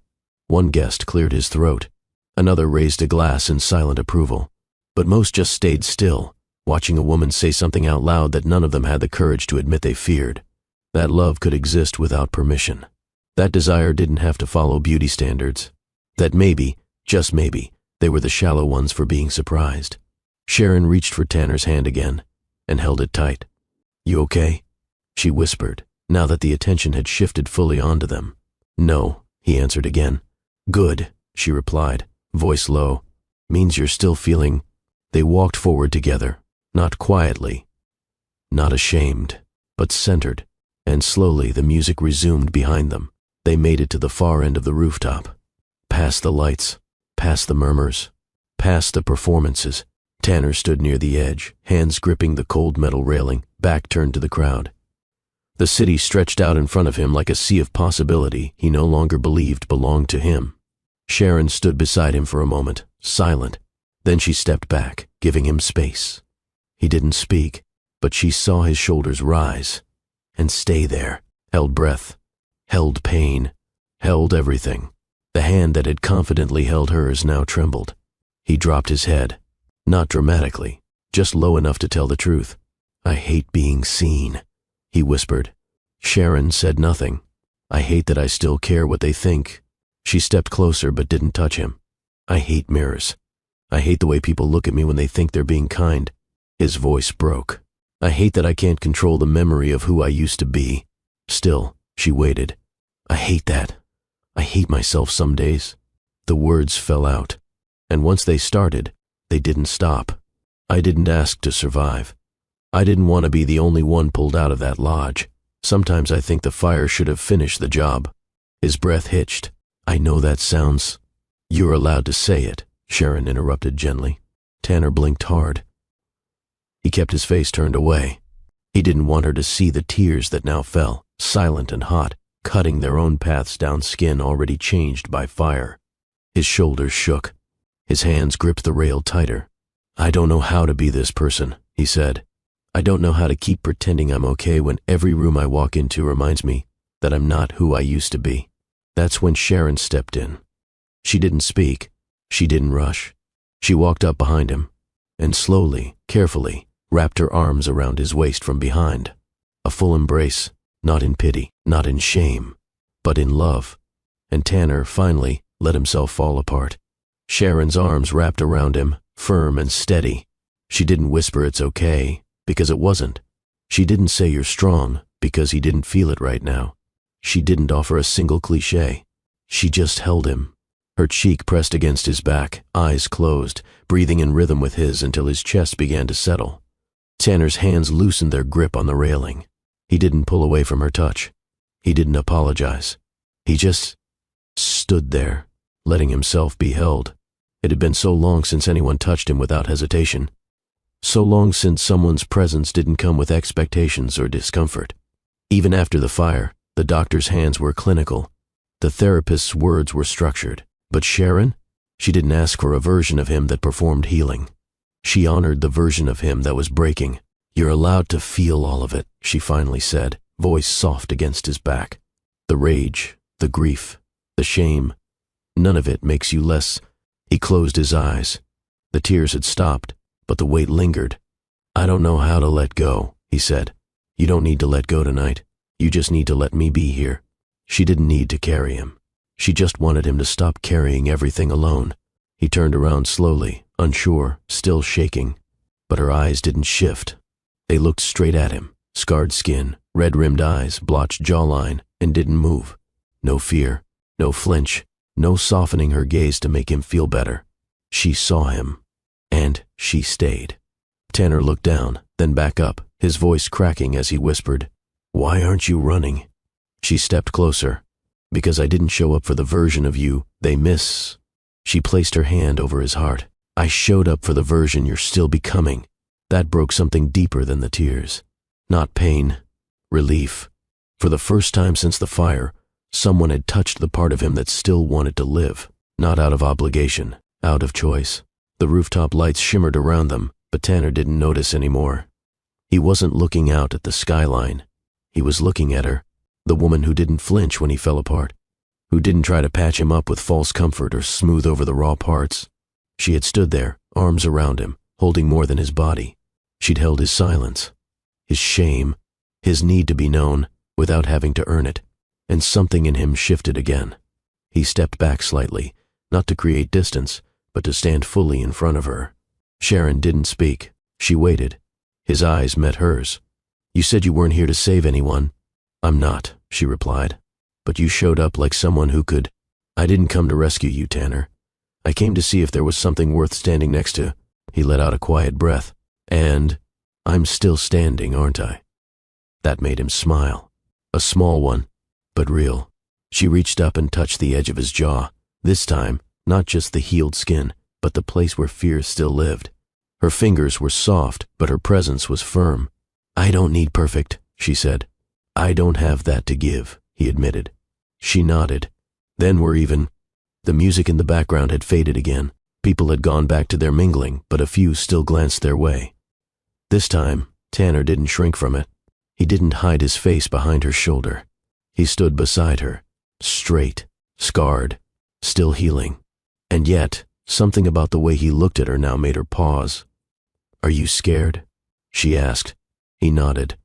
One guest cleared his throat. Another raised a glass in silent approval. But most just stayed still, watching a woman say something out loud that none of them had the courage to admit they feared. That love could exist without permission. That desire didn't have to follow beauty standards. That maybe, just maybe, they were the shallow ones for being surprised. Sharon reached for Tanner's hand again and held it tight. You okay? She whispered, now that the attention had shifted fully onto them. No, he answered again. Good, she replied, voice low. Means you're still feeling. They walked forward together, not quietly, not ashamed, but centered, and slowly the music resumed behind them. They made it to the far end of the rooftop. Past the lights, past the murmurs, past the performances. Tanner stood near the edge, hands gripping the cold metal railing, back turned to the crowd. The city stretched out in front of him like a sea of possibility he no longer believed belonged to him. Sharon stood beside him for a moment, silent. Then she stepped back, giving him space. He didn't speak, but she saw his shoulders rise and stay there, held breath, held pain, held everything. The hand that had confidently held hers now trembled. He dropped his head, not dramatically, just low enough to tell the truth. "I hate being seen," he whispered. Sharon said nothing. "I hate that I still care what they think." She stepped closer but didn't touch him. "I hate mirrors. I hate the way people look at me when they think they're being kind." His voice broke. "I hate that I can't control the memory of who I used to be." Still, she waited. "I hate that. I hate myself some days." The words fell out, and once they started, they didn't stop. "I didn't ask to survive. I didn't want to be the only one pulled out of that lodge. Sometimes I think the fire should have finished the job." His breath hitched. "I know that sounds—" "You're allowed to say it," Sharon interrupted gently. Tanner blinked hard. He kept his face turned away. He didn't want her to see the tears that now fell, silent and hot, cutting their own paths down skin already changed by fire. His shoulders shook. His hands gripped the rail tighter. "I don't know how to be this person," he said. "I don't know how to keep pretending I'm okay when every room I walk into reminds me that I'm not who I used to be." That's when Sharon stepped in. She didn't speak. She didn't rush. She walked up behind him and slowly, carefully, wrapped her arms around his waist from behind. A full embrace, not in pity, not in shame, but in love. And Tanner finally let himself fall apart. Sharon's arms wrapped around him, firm and steady. She didn't whisper it's okay, because it wasn't. She didn't say you're strong, because he didn't feel it right now. She didn't offer a single cliché. She just held him. Her cheek pressed against his back, eyes closed, breathing in rhythm with his until his chest began to settle. Tanner's hands loosened their grip on the railing. He didn't pull away from her touch. He didn't apologize. He just stood there, letting himself be held. It had been so long since anyone touched him without hesitation. So long since someone's presence didn't come with expectations or discomfort. Even after the fire, the doctor's hands were clinical. The therapist's words were structured. But Sharon? She didn't ask for a version of him that performed healing. She honored the version of him that was breaking. "You're allowed to feel all of it," she finally said, voice soft against his back. "The rage, the grief, the shame. None of it makes you less." He closed his eyes. The tears had stopped, but the weight lingered. "I don't know how to let go," he said. "You don't need to let go tonight. You just need to let me be here." She didn't need to carry him. She just wanted him to stop carrying everything alone. He turned around slowly, unsure, still shaking. But her eyes didn't shift. They looked straight at him, scarred skin, red-rimmed eyes, blotched jawline, and didn't move. No fear, no flinch, no softening her gaze to make him feel better. She saw him, and she stayed. Tanner looked down, then back up, his voice cracking as he whispered, "Why aren't you running?" She stepped closer. "Because I didn't show up for the version of you they miss." She placed her hand over his heart. "I showed up for the version you're still becoming." That broke something deeper than the tears. Not pain, relief. For the first time since the fire, someone had touched the part of him that still wanted to live. Not out of obligation, out of choice. The rooftop lights shimmered around them, but Tanner didn't notice anymore. He wasn't looking out at the skyline. He was looking at her. The woman who didn't flinch when he fell apart, who didn't try to patch him up with false comfort or smooth over the raw parts. She had stood there, arms around him, holding more than his body. She'd held his silence, his shame, his need to be known without having to earn it, and something in him shifted again. He stepped back slightly, not to create distance, but to stand fully in front of her. Sharon didn't speak. She waited. His eyes met hers. "You said you weren't here to save anyone." "I'm not," she replied. "But you showed up like someone who could." "I didn't come to rescue you, Tanner. I came to see if there was something worth standing next to." He let out a quiet breath. "And I'm still standing, aren't I?" That made him smile. A small one, but real. She reached up and touched the edge of his jaw. This time, not just the healed skin, but the place where fear still lived. Her fingers were soft, but her presence was firm. "I don't need perfect," she said. I don't have that to give, he admitted. She nodded. Then we're even. The music in the background had faded again. People had gone back to their mingling, but a few still glanced their way. This time, Tanner didn't shrink from it. He didn't hide his face behind her shoulder. He stood beside her, straight, scarred, still healing. And yet, something about the way he looked at her now made her pause. Are you scared? She asked. He nodded.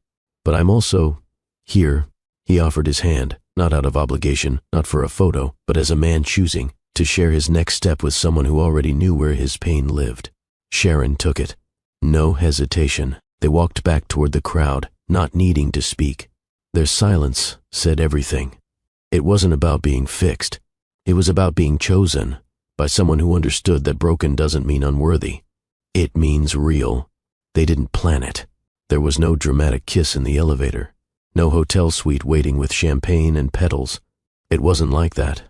But I'm also here. He offered his hand, not out of obligation, not for a photo, but as a man choosing to share his next step with someone who already knew where his pain lived. Sharon took it. No hesitation. They walked back toward the crowd, not needing to speak. Their silence said everything. It wasn't about being fixed. It was about being chosen by someone who understood that broken doesn't mean unworthy. It means real. They didn't plan it. There was no dramatic kiss in the elevator. No hotel suite waiting with champagne and petals. It wasn't like that.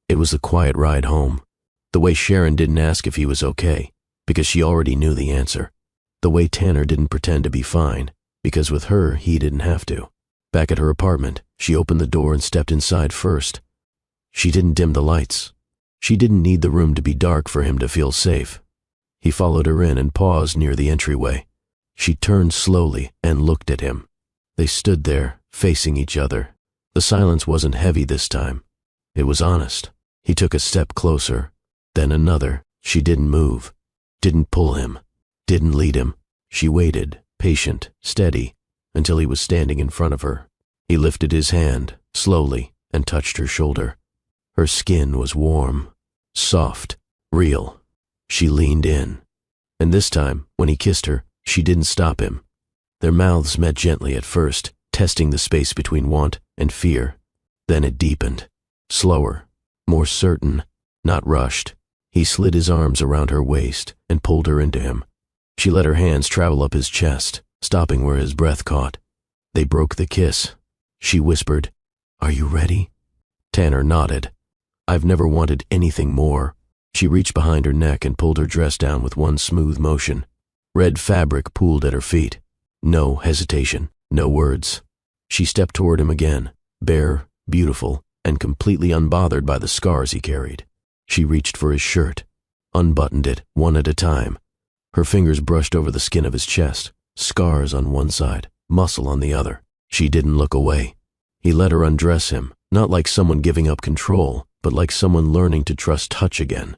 It was the quiet ride home. The way Sharon didn't ask if he was okay, because she already knew the answer. The way Tanner didn't pretend to be fine, because with her, he didn't have to. Back at her apartment, she opened the door and stepped inside first. She didn't dim the lights. She didn't need the room to be dark for him to feel safe. He followed her in and paused near the entryway. She turned slowly and looked at him. They stood there, facing each other. The silence wasn't heavy this time. It was honest. He took a step closer, then another. She didn't move, didn't pull him, didn't lead him. She waited, patient, steady, until he was standing in front of her. He lifted his hand, slowly, and touched her shoulder. Her skin was warm, soft, real. She leaned in. And this time, when he kissed her, she didn't stop him. Their mouths met gently at first, testing the space between want and fear. Then it deepened. Slower, more certain, not rushed. He slid his arms around her waist and pulled her into him. She let her hands travel up his chest, stopping where his breath caught. They broke the kiss. She whispered, "Are you ready?" Tanner nodded. "I've never wanted anything more." She reached behind her neck and pulled her dress down with one smooth motion. Red fabric pooled at her feet. No hesitation, no words. She stepped toward him again, bare, beautiful, and completely unbothered by the scars he carried. She reached for his shirt, unbuttoned it one at a time. Her fingers brushed over the skin of his chest, scars on one side, muscle on the other. She didn't look away. He let her undress him, not like someone giving up control, but like someone learning to trust touch again.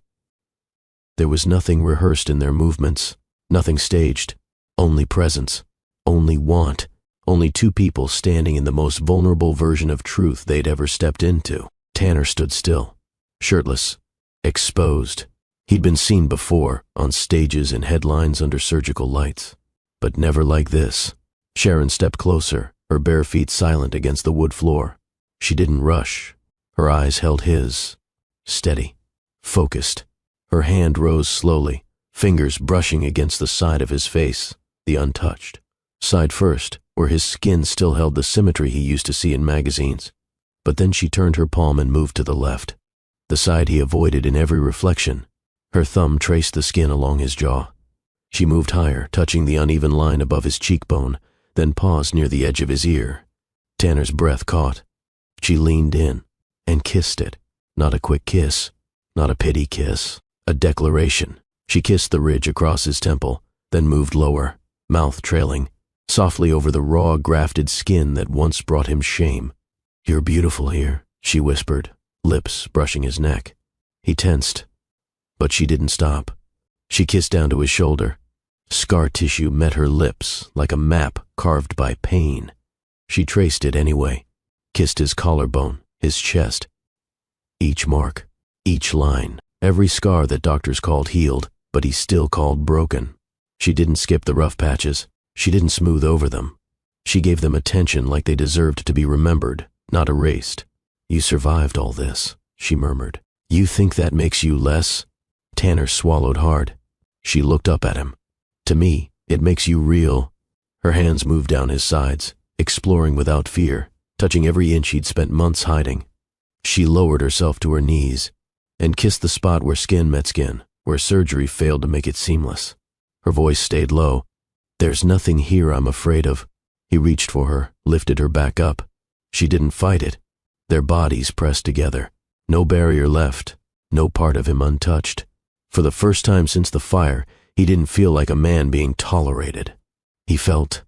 There was nothing rehearsed in their movements, nothing staged, only presence, only want, only two people standing in the most vulnerable version of truth they'd ever stepped into. Tanner stood still, shirtless, exposed. He'd been seen before, on stages and headlines under surgical lights, but never like this. Sharon stepped closer, her bare feet silent against the wood floor. She didn't rush. Her eyes held his, steady, focused. Her hand rose slowly, fingers brushing against the side of his face, the untouched. Side first, where his skin still held the symmetry he used to see in magazines. But then she turned her palm and moved to the left, the side he avoided in every reflection. Her thumb traced the skin along his jaw. She moved higher, touching the uneven line above his cheekbone, then paused near the edge of his ear. Tanner's breath caught. She leaned in and kissed it. Not a quick kiss, not a pity kiss, a declaration. She kissed the ridge across his temple, then moved lower, mouth trailing, softly over the raw, grafted skin that once brought him shame. "You're beautiful here," she whispered, lips brushing his neck. He tensed, but she didn't stop. She kissed down to his shoulder. Scar tissue met her lips like a map carved by pain. She traced it anyway, kissed his collarbone, his chest. Each mark, each line, every scar that doctors called healed, but he still called broken. She didn't skip the rough patches. She didn't smooth over them. She gave them attention like they deserved to be remembered, not erased. "You survived all this," she murmured. "You think that makes you less?" Tanner swallowed hard. She looked up at him. "To me, it makes you real." Her hands moved down his sides, exploring without fear, touching every inch he'd spent months hiding. She lowered herself to her knees and kissed the spot where skin met skin, where surgery failed to make it seamless. Her voice stayed low. "There's nothing here I'm afraid of." He reached for her, lifted her back up, She didn't fight it. Their bodies pressed together. No barrier left, no part of him untouched. For the first time since the fire, he didn't feel like a man being tolerated. He felt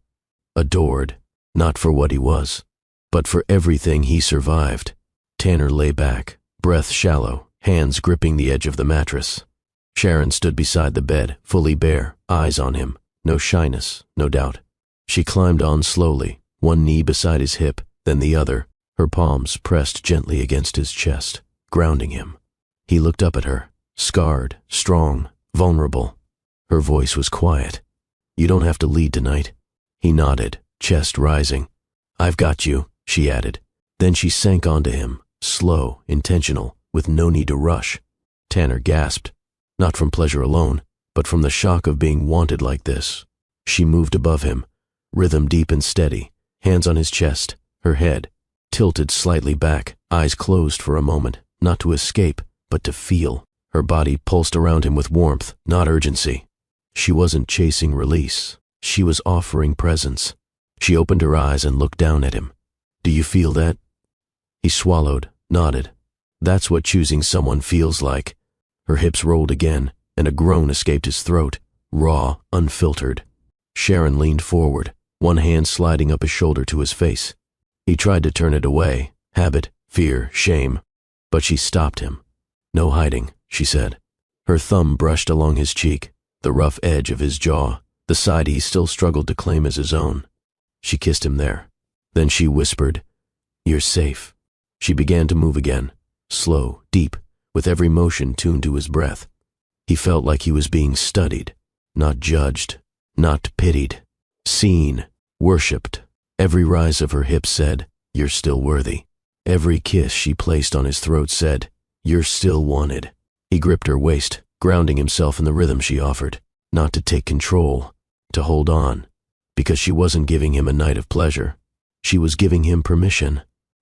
adored, not for what he was, but for everything he survived. Tanner lay back, breath shallow, hands gripping the edge of the mattress. Sharon stood beside the bed, fully bare, eyes on him, no shyness, no doubt. She climbed on slowly, one knee beside his hip, then the other, her palms pressed gently against his chest, grounding him. He looked up at her, scarred, strong, vulnerable. Her voice was quiet. "You don't have to lead tonight." He nodded, chest rising. "I've got you," she added. Then she sank onto him, slow, intentional, with no need to rush. Tanner gasped, not from pleasure alone, but from the shock of being wanted like this. She moved above him, rhythm deep and steady, hands on his chest, her head tilted slightly back, eyes closed for a moment, not to escape, but to feel. Her body pulsed around him with warmth, not urgency. She wasn't chasing release. She was offering presence. She opened her eyes and looked down at him. "Do you feel that?" He swallowed, nodded. That's what choosing someone feels like. Her hips rolled again, and a groan escaped his throat, raw, unfiltered. Sharon leaned forward, one hand sliding up his shoulder to his face. He tried to turn it away, habit, fear, shame, but she stopped him. "No hiding," she said. Her thumb brushed along his cheek, the rough edge of his jaw, the side he still struggled to claim as his own. She kissed him there. Then she whispered, "You're safe." She began to move again, slow, deep, with every motion tuned to his breath. He felt like he was being studied, not judged, not pitied, seen, worshipped. Every rise of her hips said, "You're still worthy." Every kiss she placed on his throat said, "You're still wanted." He gripped her waist, grounding himself in the rhythm she offered, not to take control, to hold on, because she wasn't giving him a night of pleasure. She was giving him permission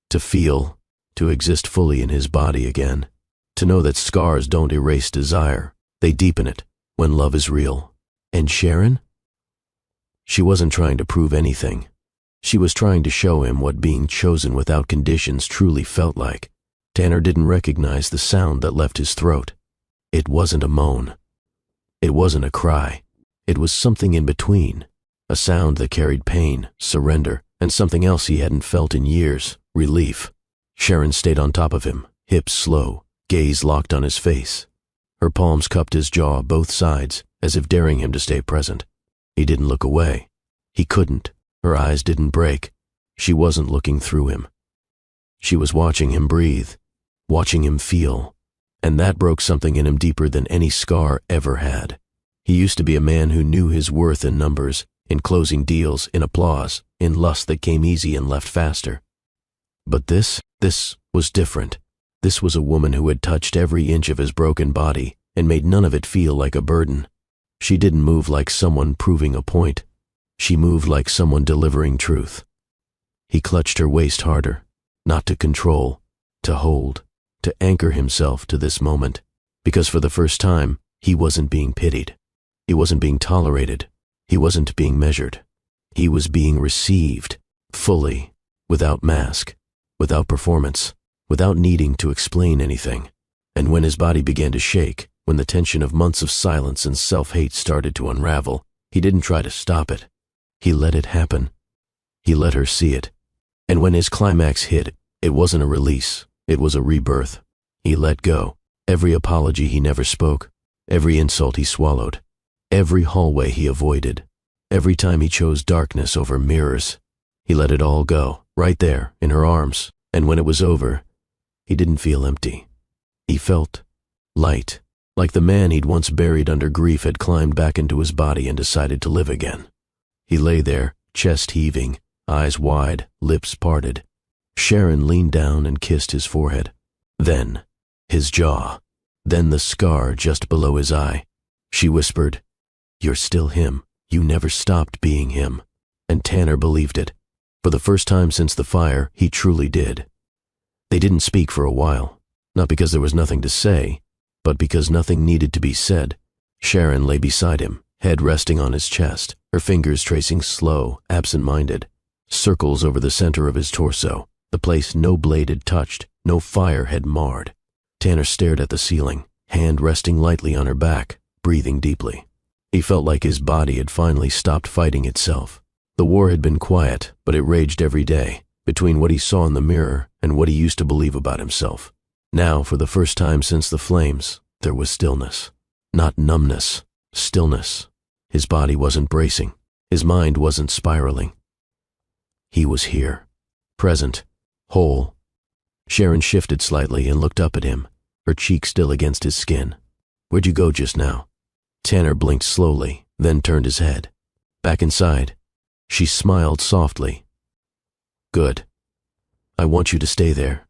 to feel, to exist fully in his body again, to know that scars don't erase desire, they deepen it when love is real. And Sharon? She wasn't trying to prove anything. She was trying to show him what being chosen without conditions truly felt like. Tanner didn't recognize the sound that left his throat. It wasn't a moan. It wasn't a cry. It was something in between, a sound that carried pain, surrender, and something else he hadn't felt in years, relief. Sharon stayed on top of him, hips slow, gaze locked on his face. Her palms cupped his jaw both sides, as if daring him to stay present. He didn't look away. He couldn't. Her eyes didn't break. She wasn't looking through him. She was watching him breathe, watching him feel, and that broke something in him deeper than any scar ever had. He used to be a man who knew his worth in numbers, in closing deals, in applause, in lust that came easy and left faster. But this was different. This was a woman who had touched every inch of his broken body and made none of it feel like a burden. She didn't move like someone proving a point. She moved like someone delivering truth. He clutched her waist harder, not to control, to hold, to anchor himself to this moment, because for the first time, he wasn't being pitied. He wasn't being tolerated. He wasn't being measured. He was being received, fully, without mask, without performance, without needing to explain anything. And when his body began to shake, when the tension of months of silence and self-hate started to unravel, he didn't try to stop it. He let it happen. He let her see it. And when his climax hit, it wasn't a release, it was a rebirth. He let go. Every apology he never spoke, every insult he swallowed, every hallway he avoided, every time he chose darkness over mirrors. He let it all go, right there, in her arms, and when it was over, he didn't feel empty. He felt light, like the man he'd once buried under grief had climbed back into his body and decided to live again. He lay there, chest heaving, eyes wide, lips parted. Sharon leaned down and kissed his forehead. Then, his jaw. Then the scar just below his eye. She whispered, "You're still him. You never stopped being him." And Tanner believed it. For the first time since the fire, he truly did. They didn't speak for a while, not because there was nothing to say, but because nothing needed to be said. Sharon lay beside him, head resting on his chest, her fingers tracing slow, absent-minded circles over the center of his torso, the place no blade had touched, no fire had marred. Tanner stared at the ceiling, hand resting lightly on her back, breathing deeply. He felt like his body had finally stopped fighting itself. The war had been quiet, but it raged every day, between what he saw in the mirror and what he used to believe about himself. Now, for the first time since the flames, there was stillness. Not numbness, stillness. His body wasn't bracing. His mind wasn't spiraling. He was here, present, whole. Sharon shifted slightly and looked up at him, her cheek still against his skin. "Where'd you go just now?" Tanner blinked slowly, then turned his head. Back inside. She smiled softly. "Good. I want you to stay there."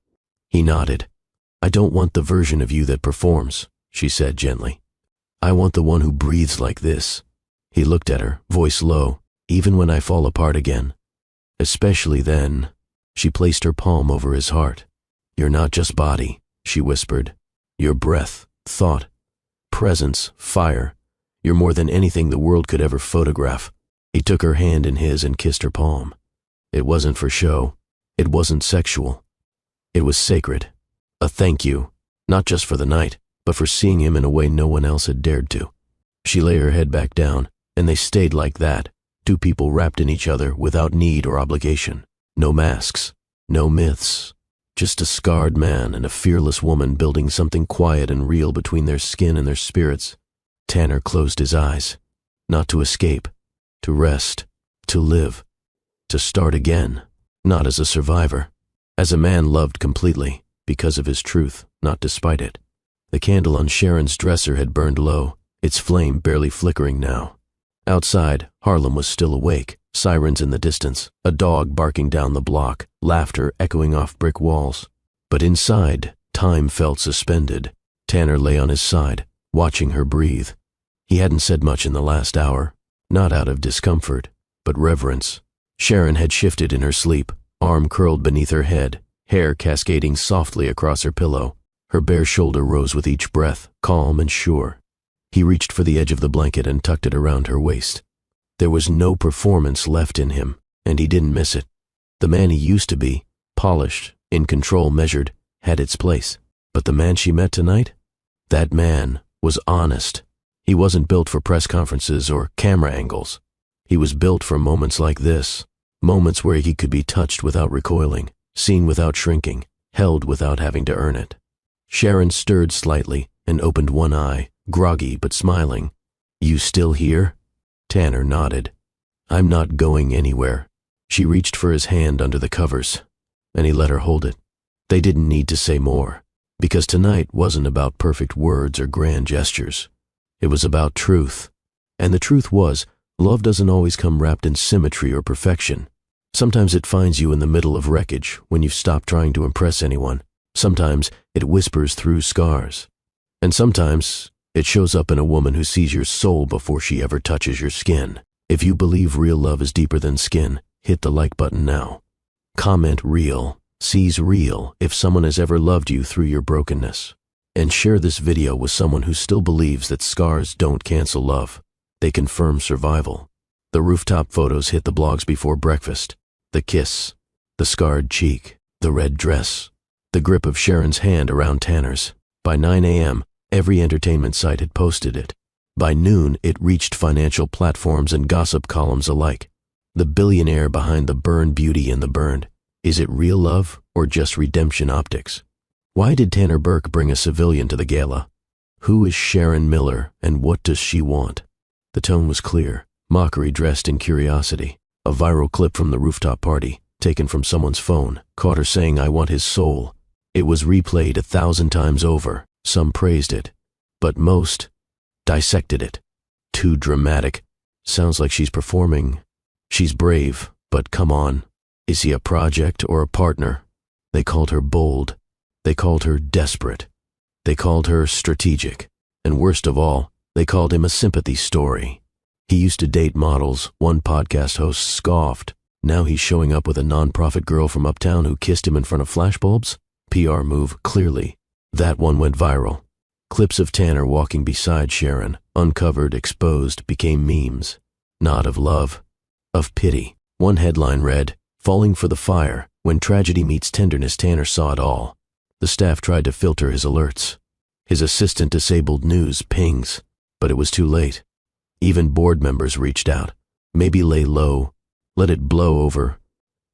He nodded. "I don't want the version of you that performs," she said gently. "I want the one who breathes like this." He looked at her, voice low. "Even when I fall apart again. Especially then." She placed her palm over his heart. "You're not just body," she whispered. "You're breath, thought, presence, fire. You're more than anything the world could ever photograph." He took her hand in his and kissed her palm. It wasn't for show. It wasn't sexual. It was sacred. A thank you, not just for the night, but for seeing him in a way no one else had dared to. She lay her head back down, and they stayed like that, two people wrapped in each other without need or obligation. No masks, no myths. Just a scarred man and a fearless woman building something quiet and real between their skin and their spirits. Tanner closed his eyes. Not to escape, to rest, to live, to start again. Not as a survivor. As a man loved completely, because of his truth, not despite it. The candle on Sharon's dresser had burned low, its flame barely flickering now. Outside, Harlem was still awake, sirens in the distance, a dog barking down the block, laughter echoing off brick walls. But inside, time felt suspended. Tanner lay on his side, watching her breathe. He hadn't said much in the last hour, not out of discomfort, but reverence. Sharon had shifted in her sleep, arm curled beneath her head, hair cascading softly across her pillow. Her bare shoulder rose with each breath, calm and sure. He reached for the edge of the blanket and tucked it around her waist. There was no performance left in him, and he didn't miss it. The man he used to be, polished, in control, measured, had its place. But the man she met tonight? That man was honest. He wasn't built for press conferences or camera angles. He was built for moments like this, moments where he could be touched without recoiling, seen without shrinking, held without having to earn it. Sharon stirred slightly and opened one eye, groggy but smiling. "You still here?" Tanner nodded. "I'm not going anywhere." She reached for his hand under the covers, and he let her hold it. They didn't need to say more, because tonight wasn't about perfect words or grand gestures. It was about truth. And the truth was, love doesn't always come wrapped in symmetry or perfection. Sometimes it finds you in the middle of wreckage when you've stopped trying to impress anyone. Sometimes it whispers through scars. And sometimes it shows up in a woman who sees your soul before she ever touches your skin. If you believe real love is deeper than skin, hit the like button now. Comment real, sees real if someone has ever loved you through your brokenness. And share this video with someone who still believes that scars don't cancel love. They confirm survival. The rooftop photos hit the blogs before breakfast. The kiss, the scarred cheek, the red dress, the grip of Sharon's hand around Tanner's. By 9 a.m., every entertainment site had posted it. By noon, it reached financial platforms and gossip columns alike. The billionaire behind the burned beauty and the burned. Is it real love or just redemption optics? Why did Tanner Burke bring a civilian to the gala? Who is Sharon Miller and what does she want? The tone was clear, mockery dressed in curiosity. A viral clip from the rooftop party, taken from someone's phone, caught her saying, "I want his soul." It was replayed 1,000 times over. Some praised it, but most dissected it. Too dramatic. Sounds like she's performing. She's brave, but come on. Is he a project or a partner? They called her bold. They called her desperate. They called her strategic. And worst of all, they called him a sympathy story. He used to date models, one podcast host scoffed. Now he's showing up with a nonprofit girl from uptown who kissed him in front of flashbulbs? PR move, clearly. That one went viral. Clips of Tanner walking beside Sharon, uncovered, exposed, became memes. Not of love, of pity. One headline read, "Falling for the fire, When tragedy meets tenderness, Tanner saw it all. The staff tried to filter his alerts. His assistant disabled news pings, but it was too late. Even board members reached out. Maybe lay low, let it blow over,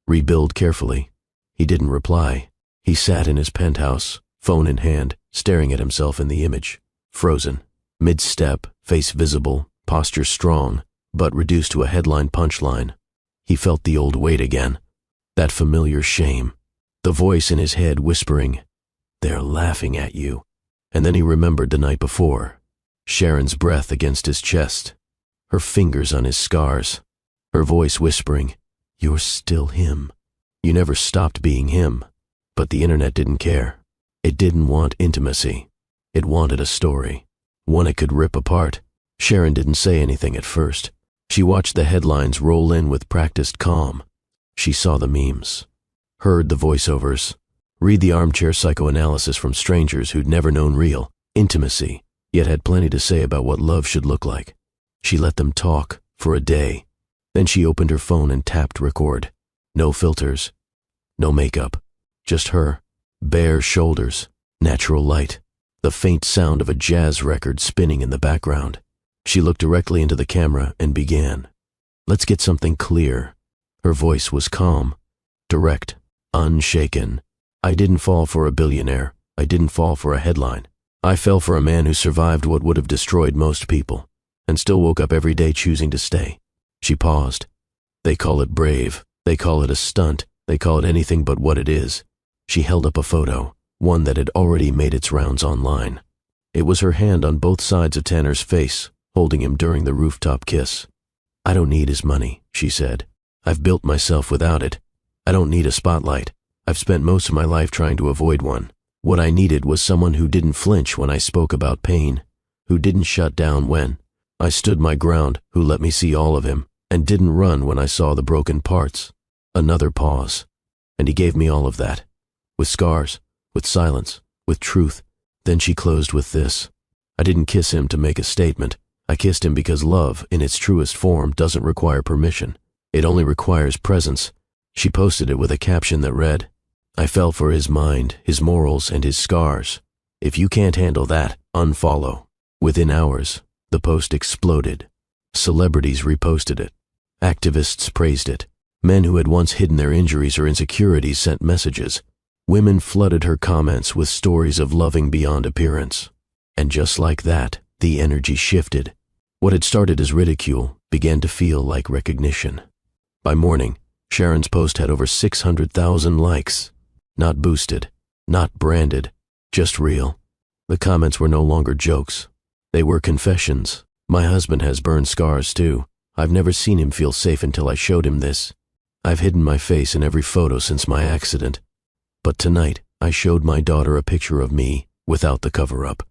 rebuild carefully. He didn't reply. He sat in his penthouse, phone in hand, staring at himself in the image. Frozen. Mid-step, face visible, posture strong, but reduced to a headline punchline. He felt the old weight again. That familiar shame. The voice in his head whispering, "They're laughing at you." And then he remembered the night before. Sharon's breath against his chest. Her fingers on his scars. Her voice whispering, "You're still him. You never stopped being him." But the internet didn't care. It didn't want intimacy. It wanted a story. One it could rip apart. Sharon didn't say anything at first. She watched the headlines roll in with practiced calm. She saw the memes, heard the voiceovers, read the armchair psychoanalysis from strangers who'd never known real intimacy, yet had plenty to say about what love should look like. She let them talk for a day. Then she opened her phone and tapped record. No filters, no makeup, just her, bare shoulders, natural light, the faint sound of a jazz record spinning in the background. She looked directly into the camera and began. "Let's get something clear." Her voice was calm, direct, unshaken. "I didn't fall for a billionaire. I didn't fall for a headline. I fell for a man who survived what would have destroyed most people, and still woke up every day choosing to stay." She paused. "They call it brave. They call it a stunt. They call it anything but what it is." She held up a photo, one that had already made its rounds online. It was her hand on both sides of Tanner's face, holding him during the rooftop kiss. "I don't need his money," she said. "I've built myself without it. I don't need a spotlight. I've spent most of my life trying to avoid one. What I needed was someone who didn't flinch when I spoke about pain, who didn't shut down when I stood my ground, who let me see all of him, and didn't run when I saw the broken parts." Another pause. And he gave me all of that. With scars, with silence, with truth. Then she closed with this. "I didn't kiss him to make a statement. I kissed him because love, in its truest form, doesn't require permission. It only requires presence." She posted it with a caption that read, "I fell for his mind, his morals, and his scars. If you can't handle that, unfollow." Within hours, the post exploded. Celebrities reposted it. Activists praised it. Men who had once hidden their injuries or insecurities sent messages. Women flooded her comments with stories of loving beyond appearance. And just like that, the energy shifted. What had started as ridicule began to feel like recognition. By morning, Sharon's post had over 600,000 likes. Not boosted, not branded, just real. The comments were no longer jokes. They were confessions. "My husband has burn scars too. I've never seen him feel safe until I showed him this. I've hidden my face in every photo since my accident. But tonight, I showed my daughter a picture of me without the cover-up.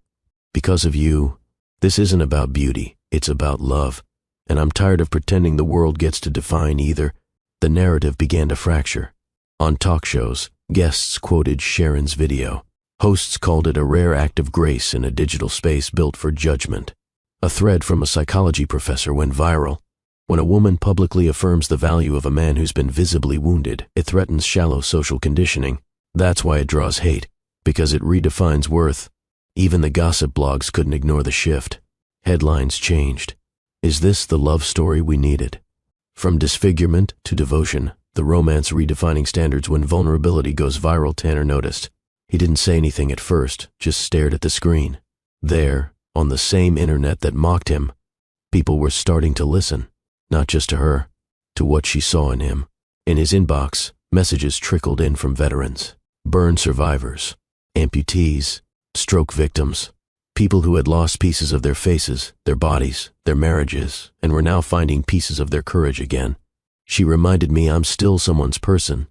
Because of you, this isn't about beauty, it's about love. And I'm tired of pretending the world gets to define either." The narrative began to fracture. On talk shows, guests quoted Sharon's video. Hosts called it a rare act of grace in a digital space built for judgment. A thread from a psychology professor went viral. When a woman publicly affirms the value of a man who's been visibly wounded, it threatens shallow social conditioning. That's why it draws hate, because it redefines worth. Even the gossip blogs couldn't ignore the shift. Headlines changed. Is this the love story we needed? From disfigurement to devotion, the romance redefining standards when vulnerability goes viral, Tanner noticed. He didn't say anything at first, just stared at the screen. There, on the same internet that mocked him, people were starting to listen, not just to her, to what she saw in him. In his inbox, messages trickled in from veterans, burn survivors, amputees, stroke victims, people who had lost pieces of their faces, their bodies, their marriages, and were now finding pieces of their courage again. She reminded me I'm still someone's person.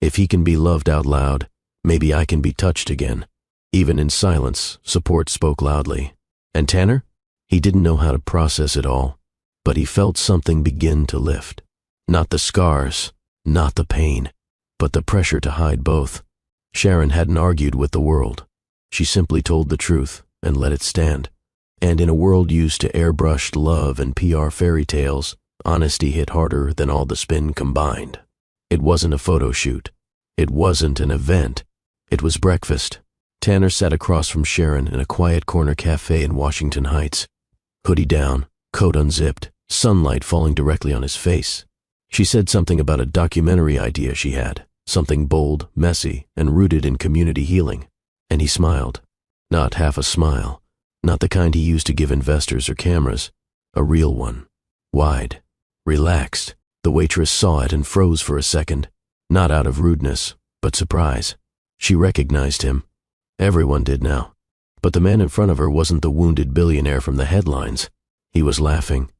If he can be loved out loud, maybe I can be touched again. Even in silence, support spoke loudly. And Tanner? He didn't know how to process it all, but he felt something begin to lift. Not the scars, not the pain, but the pressure to hide both. Sharon hadn't argued with the world. She simply told the truth and let it stand. And in a world used to airbrushed love and PR fairy tales, honesty hit harder than all the spin combined. It wasn't a photo shoot. It wasn't an event. It was breakfast. Tanner sat across from Sharon in a quiet corner cafe in Washington Heights. Hoodie down, coat unzipped, sunlight falling directly on his face. She said something about a documentary idea she had, something bold, messy, and rooted in community healing. And he smiled. Not half a smile. Not the kind he used to give investors or cameras. A real one. Wide. Relaxed. The waitress saw it and froze for a second. Not out of rudeness, but surprise. She recognized him. Everyone did now. But the man in front of her wasn't the wounded billionaire from the headlines. He was laughing.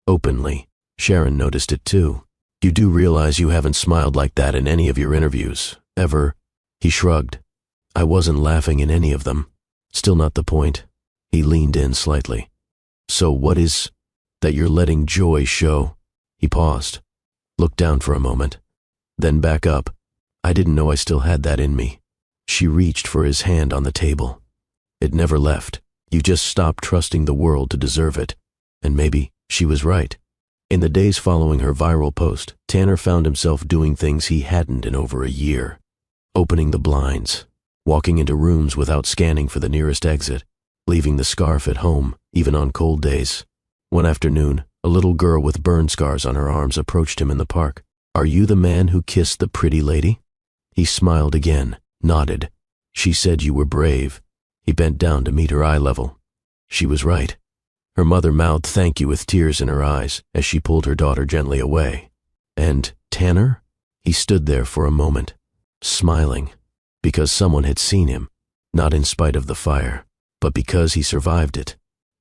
Openly. Sharon noticed it too. You do realize you haven't smiled like that in any of your interviews, ever? He shrugged. I wasn't laughing in any of them. Still not the point. He leaned in slightly. So what is that you're letting joy show? He paused. Looked down for a moment. Then back up. I didn't know I still had that in me. She reached for his hand on the table. It never left. You just stopped trusting the world to deserve it. And maybe she was right. In the days following her viral post, Tanner found himself doing things he hadn't in over a year. Opening the blinds. Walking into rooms without scanning for the nearest exit. Leaving the scarf at home, even on cold days. One afternoon, a little girl with burn scars on her arms approached him in the park. Are you the man who kissed the pretty lady? He smiled again, nodded. She said you were brave. He bent down to meet her eye level. She was right. Her mother mouthed thank you with tears in her eyes as she pulled her daughter gently away. And Tanner? He stood there for a moment, smiling, because someone had seen him, not in spite of the fire, but because he survived it.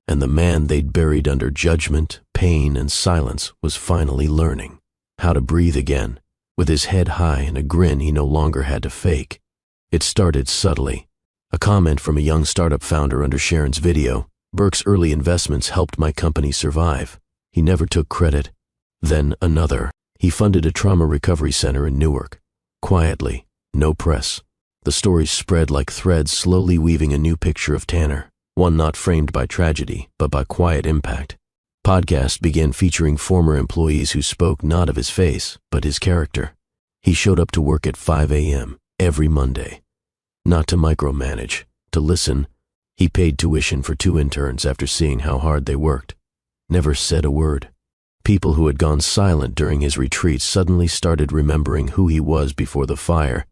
And the man they'd buried under judgment, pain, and silence was finally learning how to breathe again, with his head high and a grin he no longer had to fake. It started subtly. A comment from a young startup founder under Sharon's video. Burke's early investments helped my company survive. He never took credit. Then another. He funded a trauma recovery center in Newark. Quietly, no press. The stories spread like threads, slowly weaving a new picture of Tanner, one not framed by tragedy, but by quiet impact. Podcasts began featuring former employees who spoke not of his face, but his character. He showed up to work at 5 a.m. every Monday. Not to micromanage, to listen. He paid tuition for 2 interns after seeing how hard they worked. Never said a word. People who had gone silent during his retreat suddenly started remembering who he was before the fire,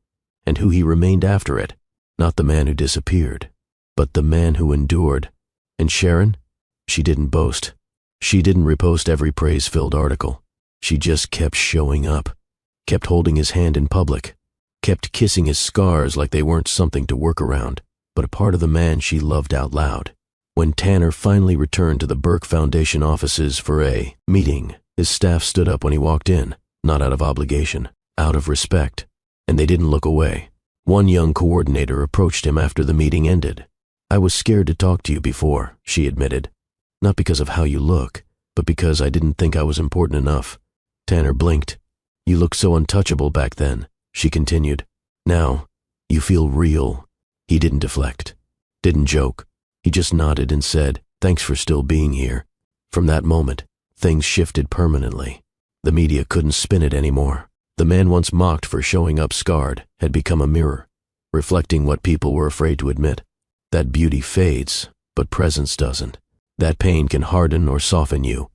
and who he remained after it. Not the man who disappeared, but the man who endured. And Sharon? She didn't boast. She didn't repost every praise-filled article. She just kept showing up, kept holding his hand in public, kept kissing his scars like they weren't something to work around, but a part of the man she loved out loud. When Tanner finally returned to the Burke Foundation offices for a meeting, his staff stood up when he walked in, not out of obligation, out of respect, and they didn't look away. One young coordinator approached him after the meeting ended. I was scared to talk to you before, she admitted. Not because of how you look, but because I didn't think I was important enough. Tanner blinked. You looked so untouchable back then, she continued. Now, you feel real. He didn't deflect, didn't joke. He just nodded and said, thanks for still being here. From that moment, things shifted permanently. The media couldn't spin it anymore. The man once mocked for showing up scarred had become a mirror, reflecting what people were afraid to admit. That beauty fades, but presence doesn't. That pain can harden or soften you.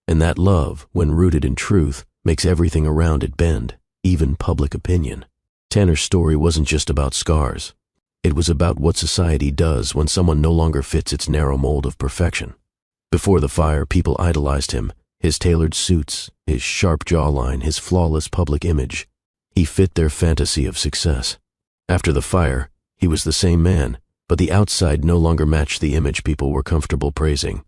And that love, when rooted in truth, makes everything around it bend, even public opinion. Tanner's story wasn't just about scars. It was about what society does when someone no longer fits its narrow mold of perfection. Before the fire, people idolized him, his tailored suits, his sharp jawline, his flawless public image. He fit their fantasy of success. After the fire, he was the same man, but the outside no longer matched the image people were comfortable praising.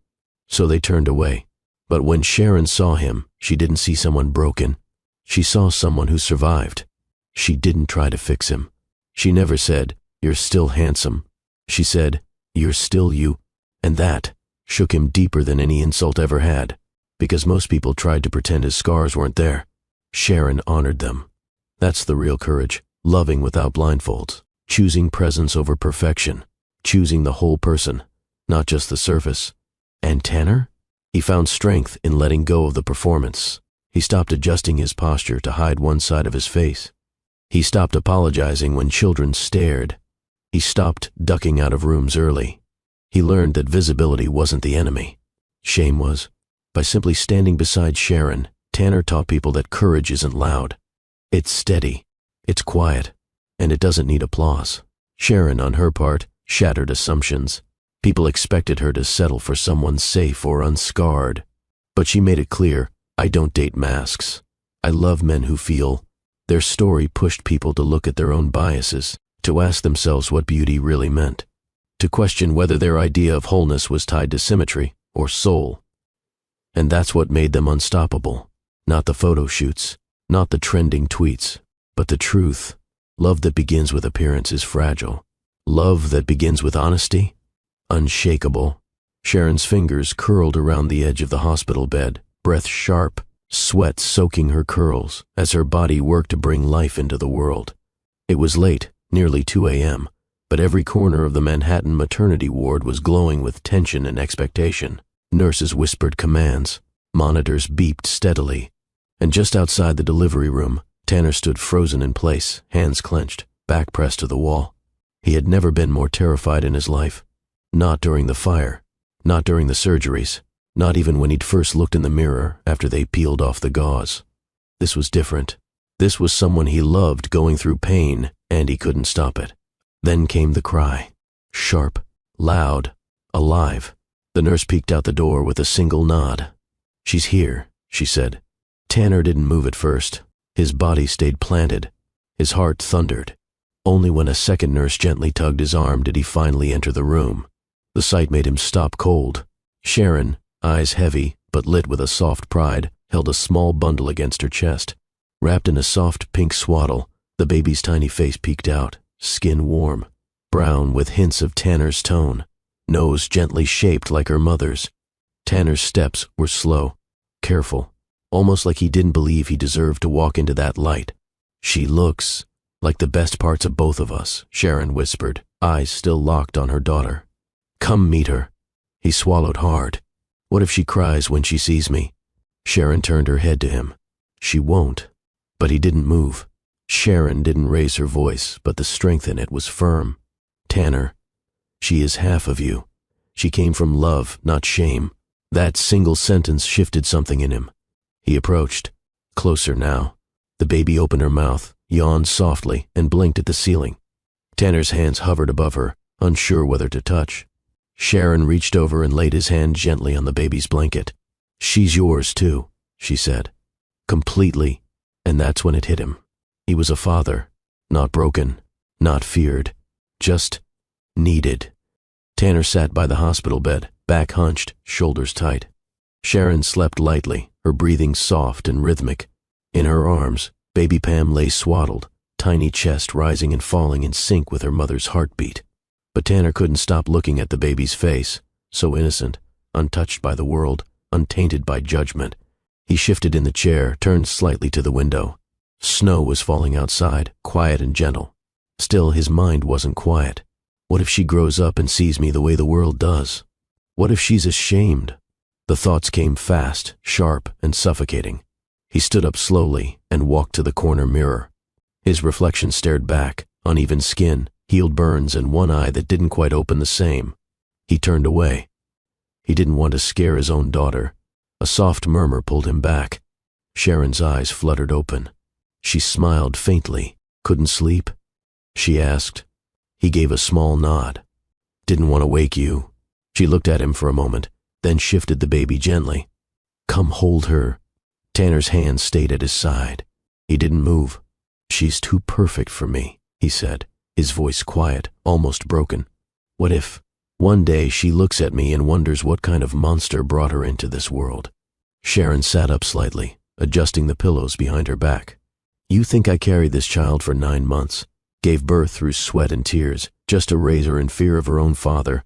So they turned away. But when Sharon saw him, she didn't see someone broken. She saw someone who survived. She didn't try to fix him. She never said, you're still handsome. She said, you're still you. And that shook him deeper than any insult ever had, because most people tried to pretend his scars weren't there. Sharon honored them. That's the real courage, loving without blindfolds, choosing presence over perfection, choosing the whole person, not just the surface. And Tanner? He found strength in letting go of the performance. He stopped adjusting his posture to hide one side of his face. He stopped apologizing when children stared. He stopped ducking out of rooms early. He learned that visibility wasn't the enemy. Shame was. By simply standing beside Sharon, Tanner taught people that courage isn't loud. It's steady, it's quiet, and it doesn't need applause. Sharon, on her part, shattered assumptions. People expected her to settle for someone safe or unscarred. But she made it clear, I don't date masks. I love men who feel. Their story pushed people to look at their own biases, to ask themselves what beauty really meant, to question whether their idea of wholeness was tied to symmetry or soul. And that's what made them unstoppable. Not the photo shoots, not the trending tweets, but the truth. Love that begins with appearance is fragile. Love that begins with honesty, unshakable. Sharon's fingers curled around the edge of the hospital bed, breath sharp, sweat soaking her curls as her body worked to bring life into the world. It was late, nearly 2 a.m., but every corner of the Manhattan maternity ward was glowing with tension and expectation. Nurses whispered commands, monitors beeped steadily, and just outside the delivery room, Tanner stood frozen in place, hands clenched, back pressed to the wall. He had never been more terrified in his life. Not during the fire, not during the surgeries, not even when he'd first looked in the mirror after they peeled off the gauze. This was different. This was someone he loved going through pain, and he couldn't stop it. Then came the cry. Sharp, loud, alive. The nurse peeked out the door with a single nod. She's here, she said. Tanner didn't move at first. His body stayed planted. His heart thundered. Only when a second nurse gently tugged his arm did he finally enter the room. The sight made him stop cold. Sharon, eyes heavy but lit with a soft pride, held a small bundle against her chest. Wrapped in a soft pink swaddle, the baby's tiny face peeked out, skin warm, brown with hints of Tanner's tone, nose gently shaped like her mother's. Tanner's steps were slow, careful, almost like he didn't believe he deserved to walk into that light. She looks like the best parts of both of us, Sharon whispered, eyes still locked on her daughter. Come meet her. He swallowed hard. What if she cries when she sees me? Sharon turned her head to him. She won't. But he didn't move. Sharon didn't raise her voice, but the strength in it was firm. Tanner, she is half of you. She came from love, not shame. That single sentence shifted something in him. He approached. Closer now. The baby opened her mouth, yawned softly, and blinked at the ceiling. Tanner's hands hovered above her, unsure whether to touch. Sharon reached over and laid his hand gently on the baby's blanket. She's yours too, she said. Completely. And that's when it hit him. He was a father, not broken, not feared, just needed. Tanner sat by the hospital bed, back hunched, shoulders tight. Sharon slept lightly, her breathing soft and rhythmic. In her arms, baby Pam lay swaddled, tiny chest rising and falling in sync with her mother's heartbeat. But Tanner couldn't stop looking at the baby's face, so innocent, untouched by the world, untainted by judgment. He shifted in the chair, turned slightly to the window. Snow was falling outside, quiet and gentle. Still, his mind wasn't quiet. What if she grows up and sees me the way the world does? What if she's ashamed? The thoughts came fast, sharp, and suffocating. He stood up slowly and walked to the corner mirror. His reflection stared back, uneven skin, healed burns, and one eye that didn't quite open the same. He turned away. He didn't want to scare his own daughter. A soft murmur pulled him back. Sharon's eyes fluttered open. She smiled faintly. Couldn't sleep? She asked. He gave a small nod. Didn't want to wake you. She looked at him for a moment, then shifted the baby gently. Come hold her. Tanner's hand stayed at his side. He didn't move. She's too perfect for me, he said, his voice quiet, almost broken. What if one day she looks at me and wonders what kind of monster brought her into this world? Sharon sat up slightly, adjusting the pillows behind her back. You think I carried this child for 9 months, gave birth through sweat and tears, just to raise her in fear of her own father?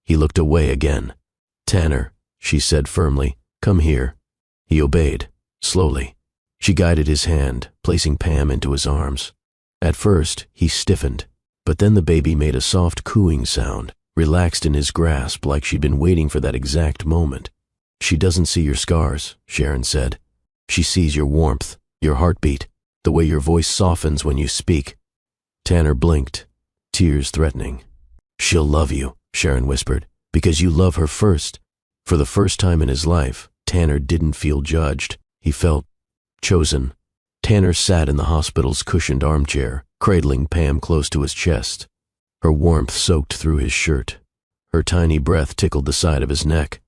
He looked away again. Tanner, she said firmly, come here. He obeyed, slowly. She guided his hand, placing Pam into his arms. At first, he stiffened, but then the baby made a soft cooing sound, relaxed in his grasp like she'd been waiting for that exact moment. She doesn't see your scars, Sharon said. She sees your warmth, your heartbeat, The way your voice softens when you speak." Tanner blinked, tears threatening. "She'll love you," Sharon whispered, "because you love her first." For the first time in his life, Tanner didn't feel judged. He felt chosen. Tanner sat in the hospital's cushioned armchair, cradling Pam close to his chest. Her warmth soaked through his shirt. Her tiny breath tickled the side of his neck.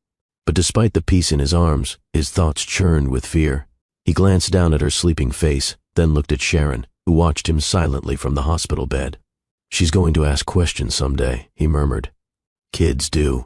But despite the peace in his arms, his thoughts churned with fear. He glanced down at her sleeping face, then looked at Sharon, who watched him silently from the hospital bed. "She's going to ask questions someday," he murmured. "Kids do.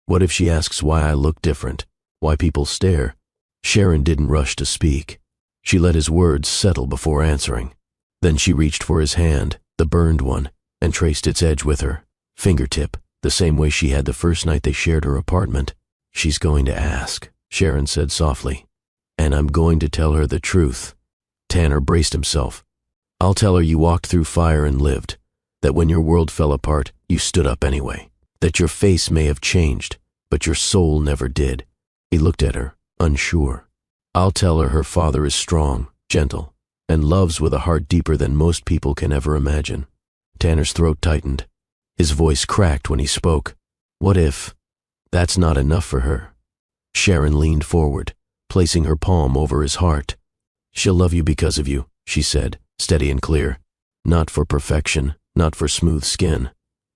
What if she asks why I look different, why people stare?" Sharon didn't rush to speak. She let his words settle before answering. Then she reached for his hand, the burned one, and traced its edge with her fingertip, the same way she had the first night they shared her apartment. "She's going to ask," Sharon said softly. "And I'm going to tell her the truth." Tanner braced himself. "I'll tell her you walked through fire and lived, that when your world fell apart, you stood up anyway, that your face may have changed, but your soul never did." He looked at her, unsure. "I'll tell her her father is strong, gentle, and loves with a heart deeper than most people can ever imagine." Tanner's throat tightened. His voice cracked when he spoke. "What if that's not enough for her?" Sharon leaned forward, placing her palm over his heart. "She'll love you because of you," she said, steady and clear. "Not for perfection, not for smooth skin,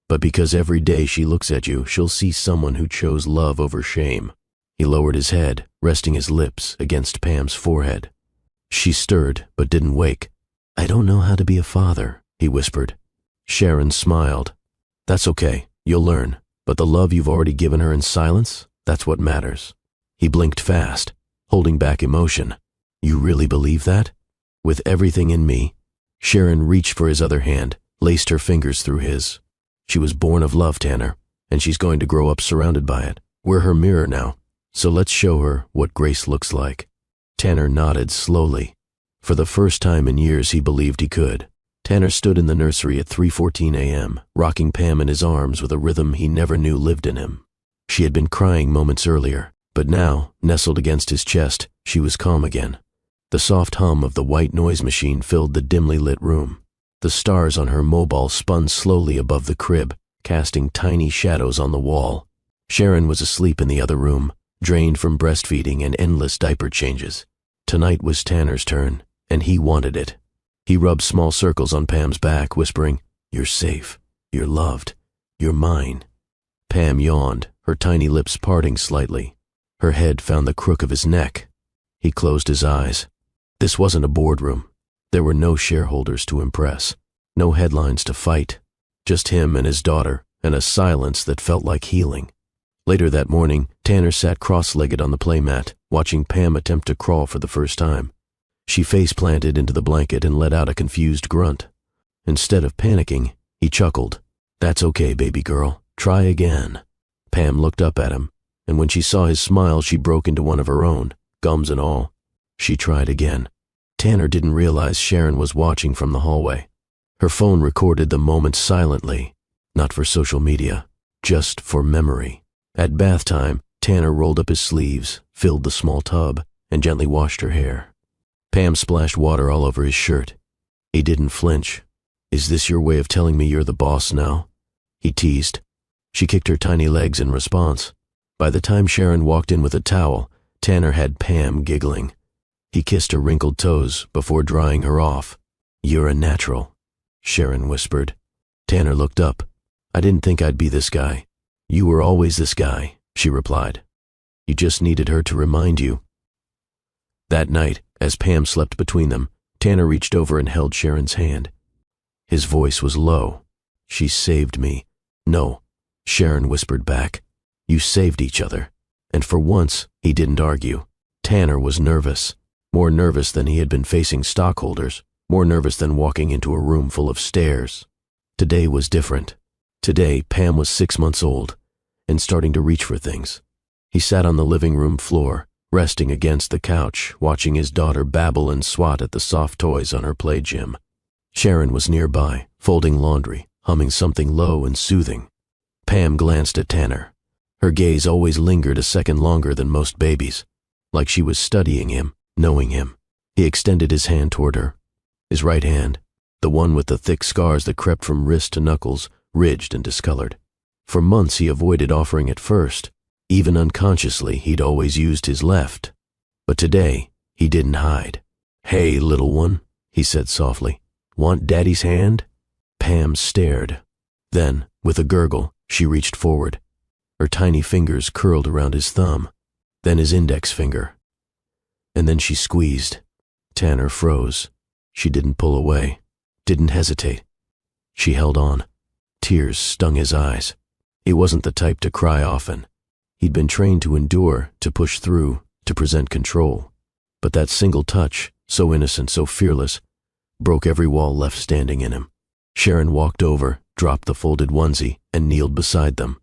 but because every day she looks at you, she'll see someone who chose love over shame." He lowered his head, resting his lips against Pam's forehead. She stirred, but didn't wake. "I don't know how to be a father," he whispered. Sharon smiled. "That's okay, you'll learn, but the love you've already given her in silence, that's what matters." He blinked fast, holding back emotion. "You really believe that?" "With everything in me." Sharon reached for his other hand, laced her fingers through his. "She was born of love, Tanner, and she's going to grow up surrounded by it. We're her mirror now, so let's show her what grace looks like." Tanner nodded slowly. For the first time in years he believed he could. Tanner stood in the nursery at 3:14 a.m., rocking Pam in his arms with a rhythm he never knew lived in him. She had been crying moments earlier, but now, nestled against his chest, she was calm again. The soft hum of the white noise machine filled the dimly lit room. The stars on her mobile spun slowly above the crib, casting tiny shadows on the wall. Sharon was asleep in the other room, drained from breastfeeding and endless diaper changes. Tonight was Tanner's turn, and he wanted it. He rubbed small circles on Pam's back, whispering, "You're safe. You're loved. You're mine." Pam yawned, her tiny lips parting slightly. Her head found the crook of his neck. He closed his eyes. This wasn't a boardroom. There were no shareholders to impress, no headlines to fight, just him and his daughter, and a silence that felt like healing. Later that morning, Tanner sat cross-legged on the playmat, watching Pam attempt to crawl for the first time. She face-planted into the blanket and let out a confused grunt. Instead of panicking, he chuckled. "That's okay, baby girl. Try again." Pam looked up at him, and when she saw his smile, she broke into one of her own, gums and all. She tried again. Tanner didn't realize Sharon was watching from the hallway. Her phone recorded the moment silently, not for social media, just for memory. At bath time, Tanner rolled up his sleeves, filled the small tub, and gently washed her hair. Pam splashed water all over his shirt. He didn't flinch. "Is this your way of telling me you're the boss now?" he teased. She kicked her tiny legs in response. By the time Sharon walked in with a towel, Tanner had Pam giggling. He kissed her wrinkled toes before drying her off. "You're a natural," Sharon whispered. Tanner looked up. "I didn't think I'd be this guy." "You were always this guy," she replied. "You just needed her to remind you." That night, as Pam slept between them, Tanner reached over and held Sharon's hand. His voice was low. "She saved me." "No," Sharon whispered back. "You saved each other." And for once, he didn't argue. Tanner was nervous. More nervous than he had been facing stockholders. More nervous than walking into a room full of stairs. Today was different. Today, Pam was 6 months old, and starting to reach for things. He sat on the living room floor, resting against the couch, watching his daughter babble and swat at the soft toys on her play gym. Sharon was nearby, folding laundry, humming something low and soothing. Pam glanced at Tanner. Her gaze always lingered a second longer than most babies, like she was studying him, knowing him. He extended his hand toward her. His right hand, the one with the thick scars that crept from wrist to knuckles, ridged and discolored. For months he avoided offering it first. Even unconsciously, he'd always used his left. But today, he didn't hide. "Hey, little one," he said softly. "Want Daddy's hand?" Pam stared. Then, with a gurgle, she reached forward. Her tiny fingers curled around his thumb, then his index finger. And then she squeezed. Tanner froze. She didn't pull away, didn't hesitate. She held on. Tears stung his eyes. He wasn't the type to cry often. He'd been trained to endure, to push through, to present control. But that single touch, so innocent, so fearless, broke every wall left standing in him. Sharon walked over, dropped the folded onesie, and kneeled beside them.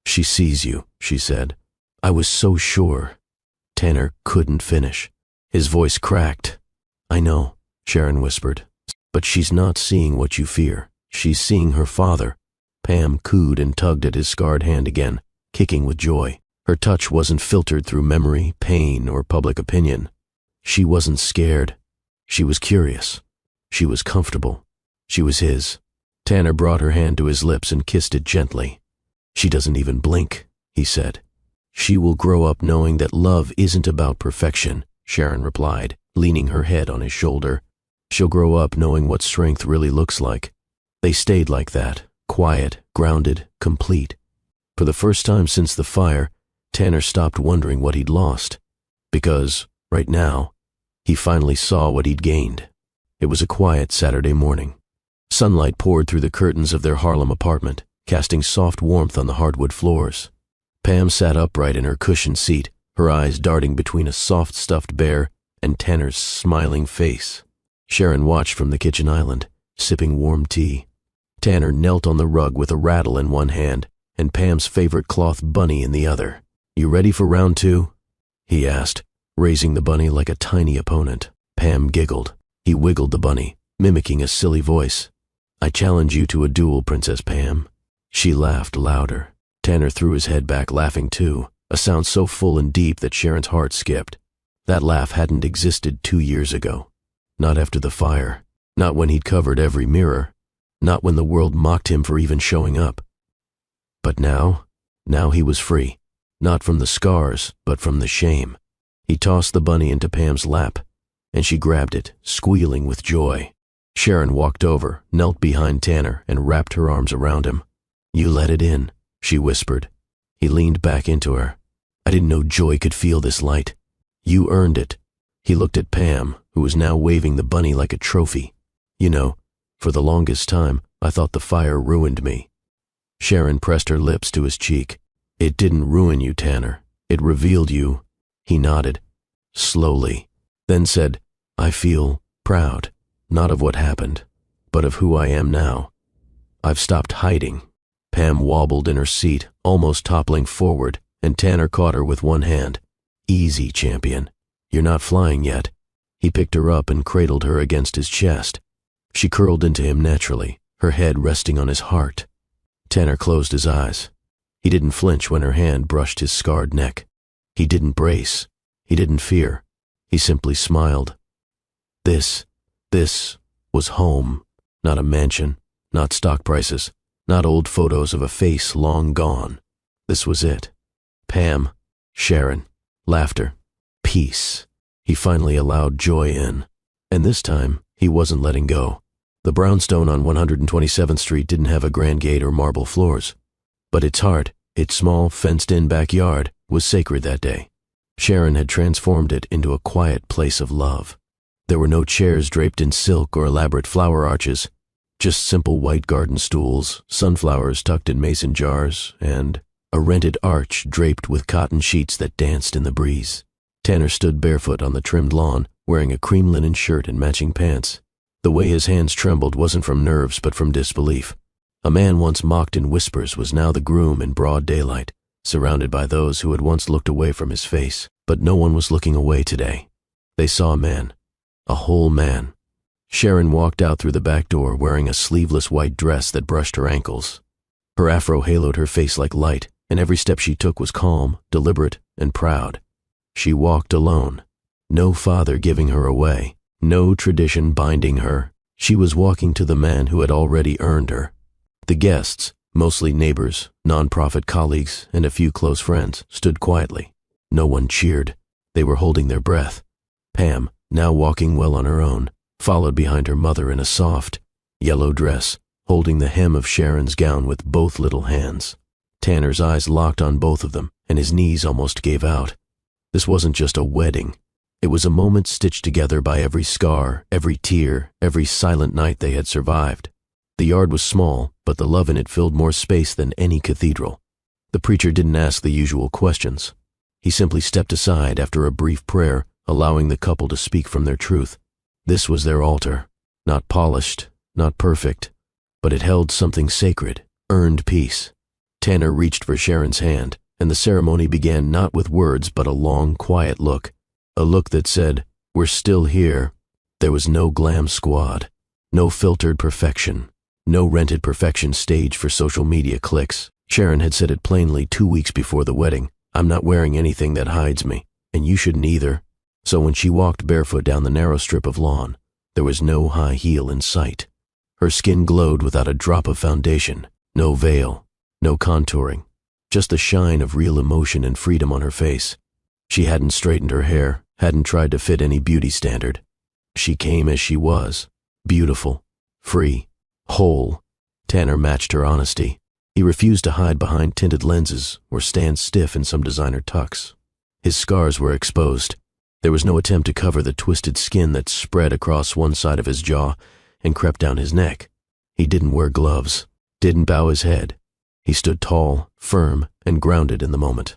"She sees you," she said. "I was so sure." Tanner couldn't finish. His voice cracked. "I know," Sharon whispered. "But she's not seeing what you fear. She's seeing her father." Pam cooed and tugged at his scarred hand again, kicking with joy. Her touch wasn't filtered through memory, pain, or public opinion. She wasn't scared. She was curious. She was comfortable. She was his. Tanner brought her hand to his lips and kissed it gently. "She doesn't even blink," he said. "She will grow up knowing that love isn't about perfection," Sharon replied, leaning her head on his shoulder. "She'll grow up knowing what strength really looks like." They stayed like that, quiet, grounded, complete. For the first time since the fire, Tanner stopped wondering what he'd lost. Because, right now, he finally saw what he'd gained. It was a quiet Saturday morning. Sunlight poured through the curtains of their Harlem apartment, casting soft warmth on the hardwood floors. Pam sat upright in her cushioned seat, her eyes darting between a soft stuffed bear and Tanner's smiling face. Sharon watched from the kitchen island, sipping warm tea. Tanner knelt on the rug with a rattle in one hand and Pam's favorite cloth bunny in the other. "You ready for round two?" he asked, raising the bunny like a tiny opponent. Pam giggled. He wiggled the bunny, mimicking a silly voice. "I challenge you to a duel, Princess Pam." She laughed louder. Tanner threw his head back, laughing too, a sound so full and deep that Sharon's heart skipped. That laugh hadn't existed 2 years ago. Not after the fire. Not when he'd covered every mirror. Not when the world mocked him for even showing up. But now he was free. Not from the scars, but from the shame. He tossed the bunny into Pam's lap, and she grabbed it, squealing with joy. Sharon walked over, knelt behind Tanner, and wrapped her arms around him. "You let it in," she whispered. He leaned back into her. "I didn't know joy could feel this light. You earned it." He looked at Pam, who was now waving the bunny like a trophy. "You know, for the longest time, I thought the fire ruined me." Sharon pressed her lips to his cheek. "It didn't ruin you, Tanner. It revealed you." He nodded, slowly, then said, "I feel proud, not of what happened, but of who I am now. I've stopped hiding." Pam wobbled in her seat, almost toppling forward, and Tanner caught her with one hand. "Easy, champion. You're not flying yet." He picked her up and cradled her against his chest. She curled into him naturally, her head resting on his heart. Tanner closed his eyes. He didn't flinch when her hand brushed his scarred neck. He didn't brace. He didn't fear. He simply smiled. This was home. Not a mansion, not stock prices, not old photos of a face long gone. This was it. Pam, Sharon, laughter, peace. He finally allowed joy in. And this time, he wasn't letting go. The brownstone on 127th Street didn't have a grand gate or marble floors. But its heart, its small, fenced-in backyard, was sacred that day. Sharon had transformed it into a quiet place of love. There were no chairs draped in silk or elaborate flower arches, just simple white garden stools, sunflowers tucked in mason jars, and a rented arch draped with cotton sheets that danced in the breeze. Tanner stood barefoot on the trimmed lawn, wearing a cream linen shirt and matching pants. The way his hands trembled wasn't from nerves but from disbelief. A man once mocked in whispers was now the groom in broad daylight, surrounded by those who had once looked away from his face. But no one was looking away today. They saw a man. A whole man. Sharon walked out through the back door wearing a sleeveless white dress that brushed her ankles. Her afro haloed her face like light, and every step she took was calm, deliberate, and proud. She walked alone. No father giving her away. No tradition binding her. She was walking to the man who had already earned her. The guests, mostly neighbors, non-profit colleagues, and a few close friends, stood quietly. No one cheered. They were holding their breath. Pam, now walking well on her own, followed behind her mother in a soft, yellow dress, holding the hem of Sharon's gown with both little hands. Tanner's eyes locked on both of them, and his knees almost gave out. This wasn't just a wedding. It was a moment stitched together by every scar, every tear, every silent night they had survived. The yard was small, but the love in it filled more space than any cathedral. The preacher didn't ask the usual questions. He simply stepped aside after a brief prayer, allowing the couple to speak from their truth. This was their altar, not polished, not perfect, but it held something sacred, earned peace. Tanner reached for Sharon's hand, and the ceremony began not with words but a long, quiet look. A look that said, "We're still here." There was no glam squad, no filtered perfection, no rented perfection stage for social media clicks. Sharon had said it plainly 2 weeks before the wedding. "I'm not wearing anything that hides me, and you shouldn't either." So when she walked barefoot down the narrow strip of lawn, there was no high heel in sight. Her skin glowed without a drop of foundation, no veil, no contouring, just the shine of real emotion and freedom on her face. She hadn't straightened her hair, hadn't tried to fit any beauty standard. She came as she was, beautiful, free, whole. Tanner matched her honesty. He refused to hide behind tinted lenses or stand stiff in some designer tux. His scars were exposed. There was no attempt to cover the twisted skin that spread across one side of his jaw and crept down his neck. He didn't wear gloves, didn't bow his head. He stood tall, firm, and grounded in the moment.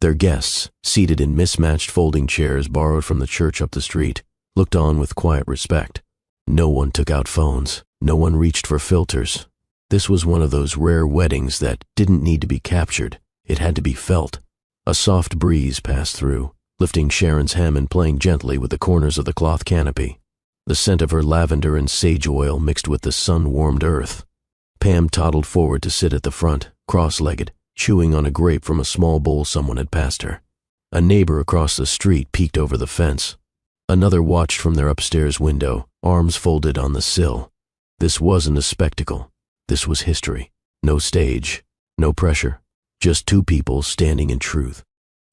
Their guests, seated in mismatched folding chairs borrowed from the church up the street, looked on with quiet respect. No one took out phones. No one reached for filters. This was one of those rare weddings that didn't need to be captured. It had to be felt. A soft breeze passed through, lifting Sharon's hem and playing gently with the corners of the cloth canopy. The scent of her lavender and sage oil mixed with the sun-warmed earth. Pam toddled forward to sit at the front, cross-legged, chewing on a grape from a small bowl someone had passed her. A neighbor across the street peeked over the fence. Another watched from their upstairs window, arms folded on the sill. This wasn't a spectacle. This was history. No stage, no pressure. Just two people standing in truth,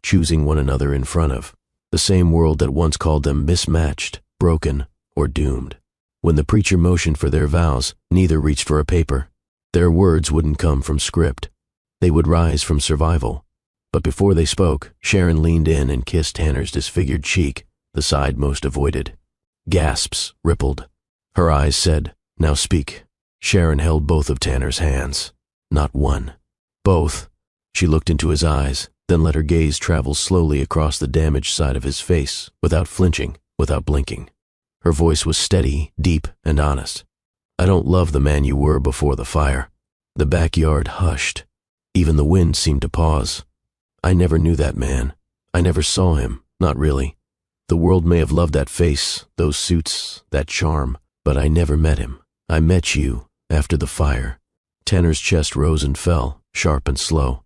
choosing one another in front of the same world that once called them mismatched, broken, or doomed. When the preacher motioned for their vows, neither reached for a paper. Their words wouldn't come from script. They would rise from survival. But before they spoke, Sharon leaned in and kissed Tanner's disfigured cheek, the side most avoided. Gasps rippled. Her eyes said, "Now speak." Sharon held both of Tanner's hands. Not one. Both. She looked into his eyes, then let her gaze travel slowly across the damaged side of his face, without flinching, without blinking. Her voice was steady, deep, and honest. "I don't love the man you were before the fire." The backyard hushed. Even the wind seemed to pause. "I never knew that man. I never saw him, not really. The world may have loved that face, those suits, that charm, but I never met him. I met you, after the fire." Tanner's chest rose and fell, sharp and slow.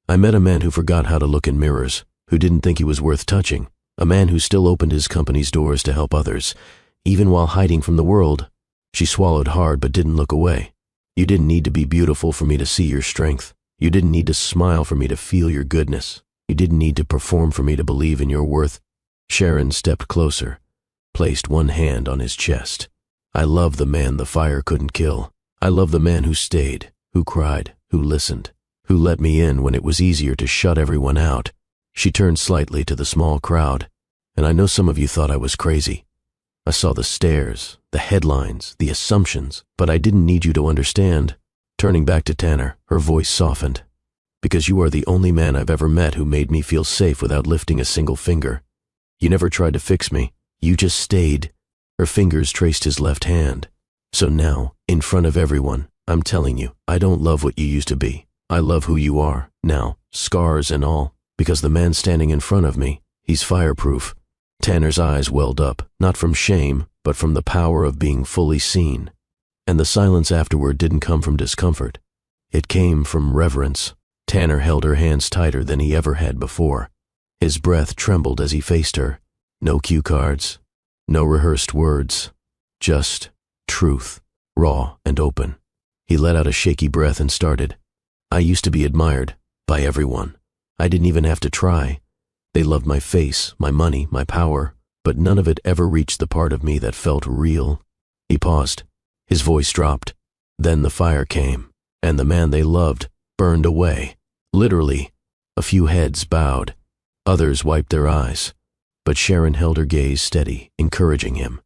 "I met a man who forgot how to look in mirrors, who didn't think he was worth touching, a man who still opened his company's doors to help others, even while hiding from the world." She swallowed hard but didn't look away. "You didn't need to be beautiful for me to see your strength. You didn't need to smile for me to feel your goodness. You didn't need to perform for me to believe in your worth." Sharon stepped closer, placed one hand on his chest. "I love the man the fire couldn't kill. I love the man who stayed, who cried, who listened, who let me in when it was easier to shut everyone out." She turned slightly to the small crowd. "And I know some of you thought I was crazy. I saw the stares, the headlines, the assumptions, but I didn't need you to understand." Turning back to Tanner, her voice softened. "Because you are the only man I've ever met who made me feel safe without lifting a single finger. You never tried to fix me. You just stayed." Her fingers traced his left hand. "So now, in front of everyone, I'm telling you, I don't love what you used to be. I love who you are, now, scars and all, because the man standing in front of me, he's fireproof." Tanner's eyes welled up, not from shame, but from the power of being fully seen. And the silence afterward didn't come from discomfort. It came from reverence. Tanner held her hands tighter than he ever had before. His breath trembled as he faced her. No cue cards, No rehearsed words. Just truth, raw and open. He let out a shaky breath and started. I used to be admired by everyone. I didn't even have to try. They loved my face, my money, my power, but none of it ever reached the part of me that felt real. He paused. His voice dropped. Then the fire came, and the man they loved burned away. Literally, a few heads bowed. Others wiped their eyes. But Sharon held her gaze steady, encouraging him.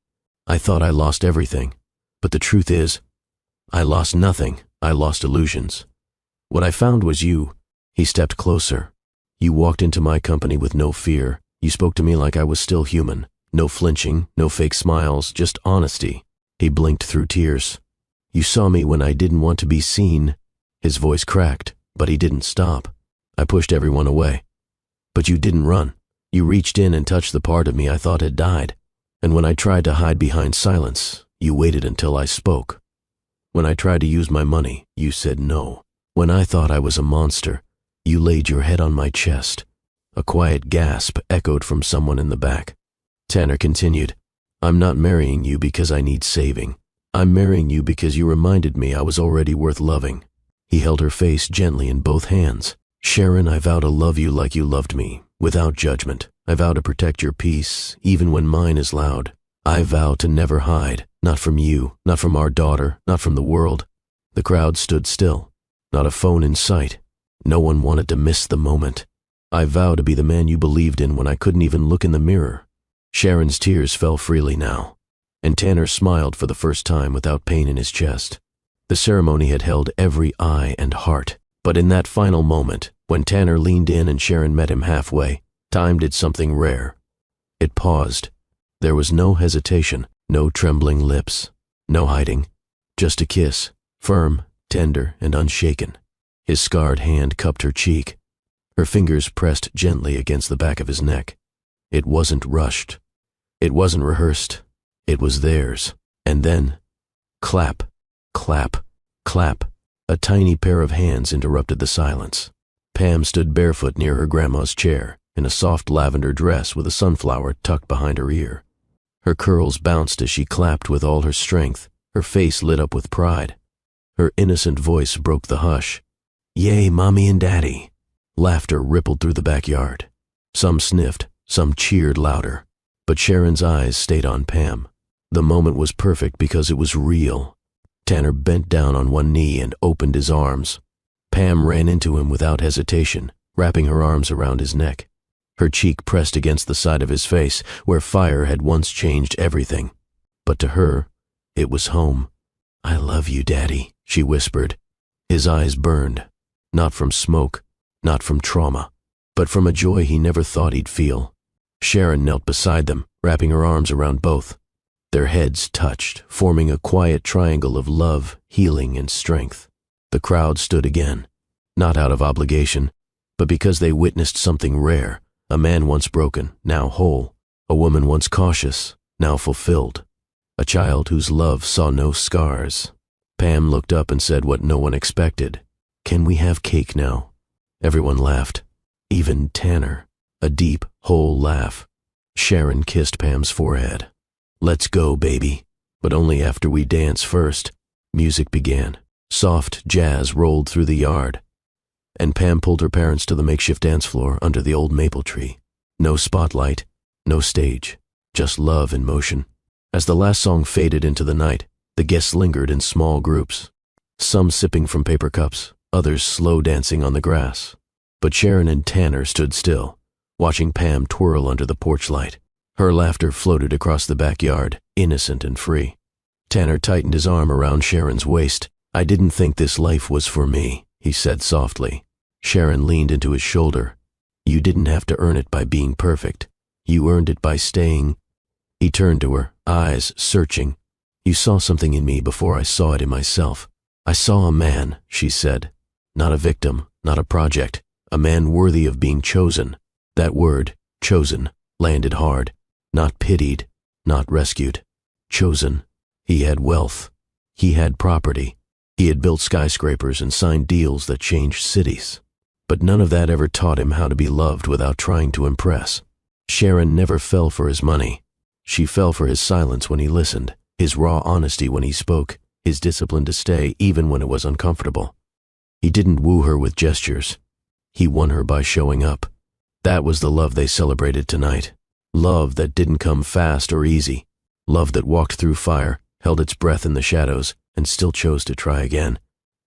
I thought I lost everything, but the truth is, I lost nothing. I lost illusions. What I found was you. He stepped closer. You walked into my company with no fear. You spoke to me like I was still human. No flinching, no fake smiles, just honesty. He blinked through tears. You saw me when I didn't want to be seen. His voice cracked, but he didn't stop. I pushed everyone away. But you didn't run. You reached in and touched the part of me I thought had died. And when I tried to hide behind silence, you waited until I spoke. When I tried to use my money, you said no. When I thought I was a monster, you laid your head on my chest. A quiet gasp echoed from someone in the back. Tanner continued, I'm not marrying you because I need saving. I'm marrying you because you reminded me I was already worth loving. He held her face gently in both hands. Sharon, I vow to love you like you loved me, without judgment. I vow to protect your peace, even when mine is loud. I vow to never hide, not from you, not from our daughter, not from the world. The crowd stood still, not a phone in sight. No one wanted to miss the moment. I vow to be the man you believed in when I couldn't even look in the mirror. Sharon's tears fell freely now, and Tanner smiled for the first time without pain in his chest. The ceremony had held every eye and heart, but in that final moment, when Tanner leaned in and Sharon met him halfway, time did something rare. It paused. There was no hesitation, no trembling lips, no hiding, just a kiss, firm, tender, and unshaken. His scarred hand cupped her cheek. Her fingers pressed gently against the back of his neck. It wasn't rushed. It wasn't rehearsed. It was theirs. And then, clap, clap, clap. A tiny pair of hands interrupted the silence. Pam stood barefoot near her grandma's chair, in a soft lavender dress with a sunflower tucked behind her ear. Her curls bounced as she clapped with all her strength. Her face lit up with pride. Her innocent voice broke the hush. Yay, Mommy and Daddy. Laughter rippled through the backyard. Some sniffed, some cheered louder. But Sharon's eyes stayed on Pam. The moment was perfect because it was real. Tanner bent down on one knee and opened his arms. Pam ran into him without hesitation, wrapping her arms around his neck. Her cheek pressed against the side of his face, where fire had once changed everything. But to her, it was home. I love you, Daddy, she whispered. His eyes burned, not from smoke, not from trauma, but from a joy he never thought he'd feel. Sharon knelt beside them, wrapping her arms around both. Their heads touched, forming a quiet triangle of love, healing, and strength. The crowd stood again, not out of obligation, but because they witnessed something rare. A man once broken, now whole. A woman once cautious, now fulfilled. A child whose love saw no scars. Pam looked up and said what no one expected. Can we have cake now? Everyone laughed, even Tanner. A deep, whole laugh. Sharon kissed Pam's forehead. Let's go, baby, but only after we dance first. Music began. Soft jazz rolled through the yard, and Pam pulled her parents to the makeshift dance floor under the old maple tree. No spotlight, no stage, just love in motion. As the last song faded into the night, the guests lingered in small groups, some sipping from paper cups, others slow dancing on the grass. But Sharon and Tanner stood still, watching Pam twirl under the porch light. Her laughter floated across the backyard, innocent and free. Tanner tightened his arm around Sharon's waist. I didn't think this life was for me, he said softly. Sharon leaned into his shoulder. You didn't have to earn it by being perfect. You earned it by staying. He turned to her, eyes searching. You saw something in me before I saw it in myself. I saw a man, she said. Not a victim, not a project. A man worthy of being chosen. That word, chosen, landed hard. Not pitied, not rescued. Chosen. He had wealth. He had property. He had built skyscrapers and signed deals that changed cities. But none of that ever taught him how to be loved without trying to impress. Sharon never fell for his money. She fell for his silence when he listened, his raw honesty when he spoke, his discipline to stay even when it was uncomfortable. He didn't woo her with gestures. He won her by showing up. That was the love they celebrated tonight. Love that didn't come fast or easy. Love that walked through fire, held its breath in the shadows, and still chose to try again.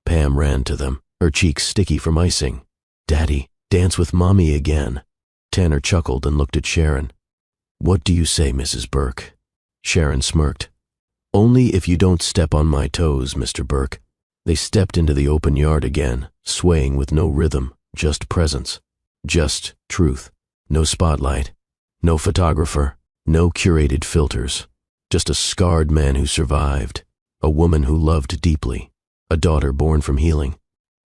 Pam ran to them, her cheeks sticky from icing. "Daddy, dance with Mommy again." Tanner chuckled and looked at Sharon. "What do you say, Mrs. Burke?" Sharon smirked. "Only if you don't step on my toes, Mr. Burke." They stepped into the open yard again, swaying with no rhythm, just presence. Just truth. No spotlight. No photographer. No curated filters. Just a scarred man who survived. A woman who loved deeply. A daughter born from healing.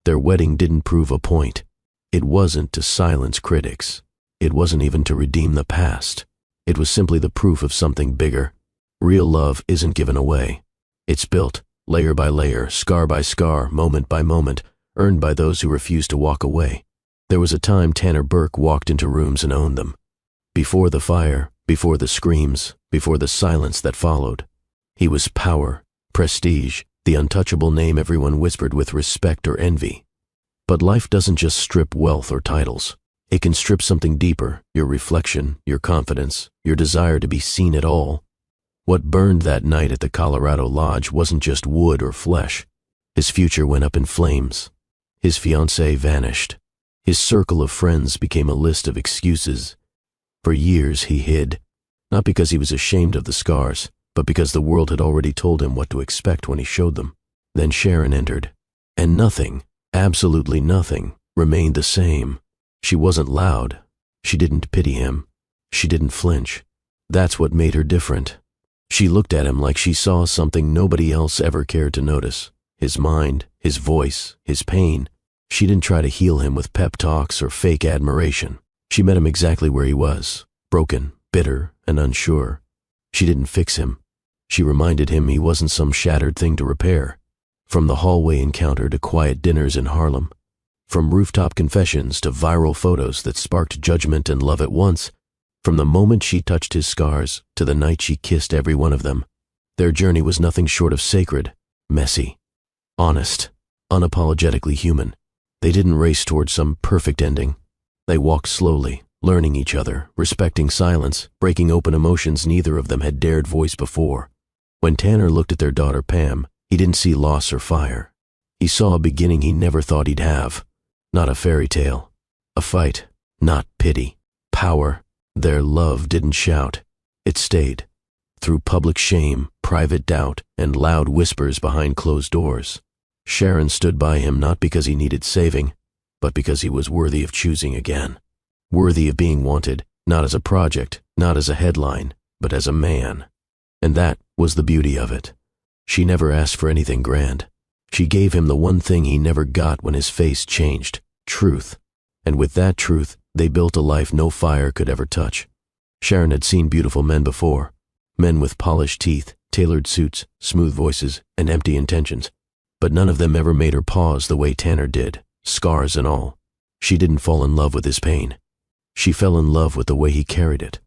Their wedding didn't prove a point. It wasn't to silence critics. It wasn't even to redeem the past. It was simply the proof of something bigger. Real love isn't given away. It's built, layer by layer, scar by scar, moment by moment, earned by those who refuse to walk away. There was a time Tanner Burke walked into rooms and owned them. Before the fire, before the screams, before the silence that followed. He was power, prestige, the untouchable name everyone whispered with respect or envy. But life doesn't just strip wealth or titles. It can strip something deeper, your reflection, your confidence, your desire to be seen at all. What burned that night at the Colorado Lodge wasn't just wood or flesh. His future went up in flames. His fiancée vanished. His circle of friends became a list of excuses. For years he hid, not because he was ashamed of the scars, but because the world had already told him what to expect when he showed them. Then Sharon entered, and nothing, absolutely nothing, remained the same. She wasn't loud. She didn't pity him. She didn't flinch. That's what made her different. She looked at him like she saw something nobody else ever cared to notice. His mind, his voice, his pain. She didn't try to heal him with pep talks or fake admiration. She met him exactly where he was, broken, bitter, and unsure. She didn't fix him. She reminded him he wasn't some shattered thing to repair. From the hallway encounter to quiet dinners in Harlem, from rooftop confessions to viral photos that sparked judgment and love at once, from the moment she touched his scars to the night she kissed every one of them, their journey was nothing short of sacred, messy, honest, unapologetically human. They didn't race toward some perfect ending. They walked slowly, learning each other, respecting silence, breaking open emotions neither of them had dared voice before. When Tanner looked at their daughter Pam, he didn't see loss or fire. He saw a beginning he never thought he'd have. Not a fairy tale. A fight. Not pity. Power. Their love didn't shout. It stayed. Through public shame, private doubt, and loud whispers behind closed doors. Sharon stood by him not because he needed saving, but because he was worthy of choosing again. Worthy of being wanted, not as a project, not as a headline, but as a man. And that was the beauty of it. She never asked for anything grand. She gave him the one thing he never got when his face changed, truth. And with that truth, they built a life no fire could ever touch. Sharon had seen beautiful men before. Men with polished teeth, tailored suits, smooth voices, and empty intentions. But none of them ever made her pause the way Tanner did, scars and all. She didn't fall in love with his pain. She fell in love with the way he carried it.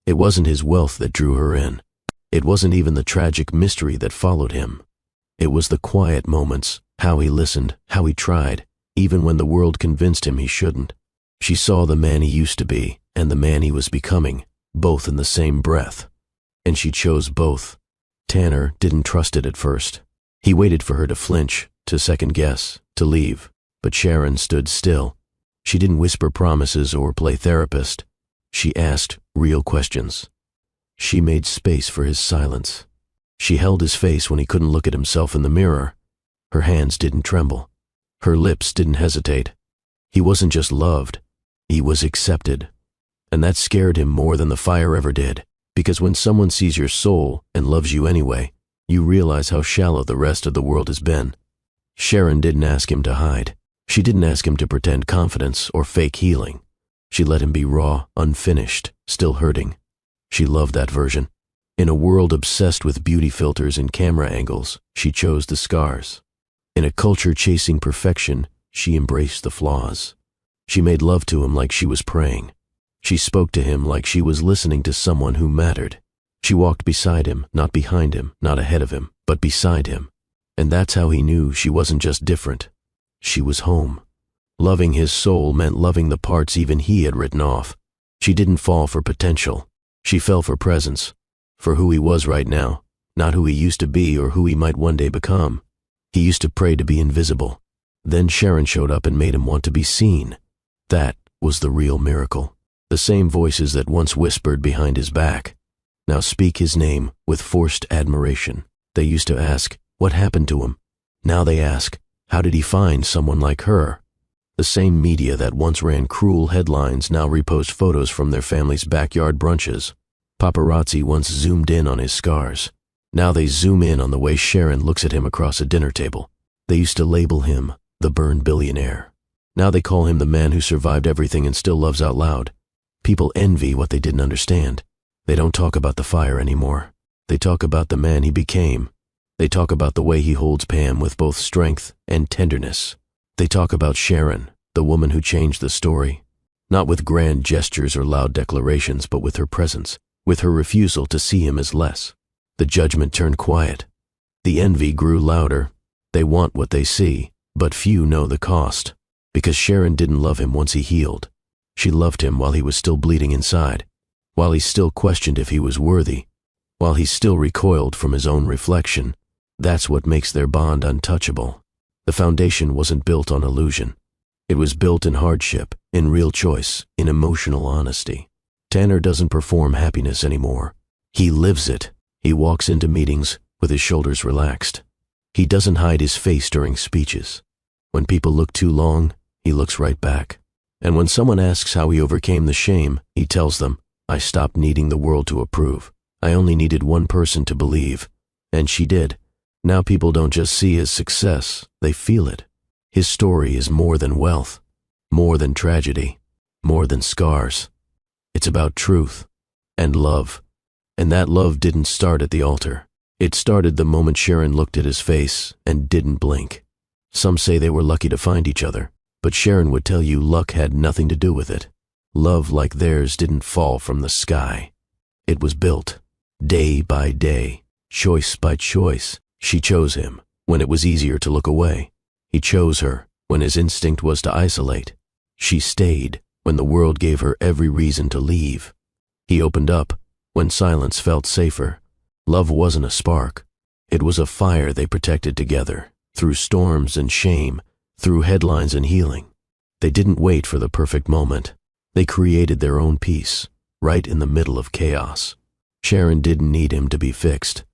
It wasn't his wealth that drew her in. It wasn't even the tragic mystery that followed him. It was the quiet moments, how he listened, how he tried, even when the world convinced him he shouldn't. She saw the man he used to be and the man he was becoming, both in the same breath. And she chose both. Tanner didn't trust it at first. He waited for her to flinch, to second guess, to leave. But Sharon stood still. She didn't whisper promises or play therapist. She asked real questions. She made space for his silence. She held his face when he couldn't look at himself in the mirror. Her hands didn't tremble. Her lips didn't hesitate. He wasn't just loved. He was accepted. And that scared him more than the fire ever did, because when someone sees your soul and loves you anyway, you realize how shallow the rest of the world has been. Sharon didn't ask him to hide. She didn't ask him to pretend confidence or fake healing. She let him be raw, unfinished, still hurting. She loved that version. In a world obsessed with beauty filters and camera angles, she chose the scars. In a culture chasing perfection, she embraced the flaws. She made love to him like she was praying. She spoke to him like she was listening to someone who mattered. She walked beside him, not behind him, not ahead of him, but beside him. And that's how he knew she wasn't just different. She was home. Loving his soul meant loving the parts even he had written off. She didn't fall for potential. She fell for presence, for who he was right now, not who he used to be or who he might one day become. He used to pray to be invisible. Then Sharon showed up and made him want to be seen. That was the real miracle. The same voices that once whispered behind his back now speak his name with forced admiration. They used to ask, what happened to him? Now they ask, how did he find someone like her? The same media that once ran cruel headlines now repost photos from their family's backyard brunches. Paparazzi once zoomed in on his scars. Now they zoom in on the way Sharon looks at him across a dinner table. They used to label him the burned billionaire. Now they call him the man who survived everything and still loves out loud. People envy what they didn't understand. They don't talk about the fire anymore. They talk about the man he became. They talk about the way he holds Pam with both strength and tenderness. They talk about Sharon, the woman who changed the story. Not with grand gestures or loud declarations, but with her presence, with her refusal to see him as less. The judgment turned quiet. The envy grew louder. They want what they see, but few know the cost. Because Sharon didn't love him once he healed. She loved him while he was still bleeding inside, while he still questioned if he was worthy, while he still recoiled from his own reflection. That's what makes their bond untouchable. The foundation wasn't built on illusion. It was built in hardship, in real choice, in emotional honesty. Tanner doesn't perform happiness anymore. He lives it. He walks into meetings with his shoulders relaxed. He doesn't hide his face during speeches. When people look too long, he looks right back. And when someone asks how he overcame the shame, he tells them, I stopped needing the world to approve. I only needed one person to believe. And she did. Now people don't just see his success, they feel it. His story is more than wealth, more than tragedy, more than scars. It's about truth and love. And that love didn't start at the altar. It started the moment Sharon looked at his face and didn't blink. Some say they were lucky to find each other, but Sharon would tell you luck had nothing to do with it. Love like theirs didn't fall from the sky. It was built, day by day, choice by choice. She chose him when it was easier to look away. He chose her when his instinct was to isolate. She stayed when the world gave her every reason to leave. He opened up when silence felt safer. Love wasn't a spark. It was a fire they protected together, through storms and shame, through headlines and healing. They didn't wait for the perfect moment. They created their own peace, right in the middle of chaos. Sharon didn't need him to be fixed.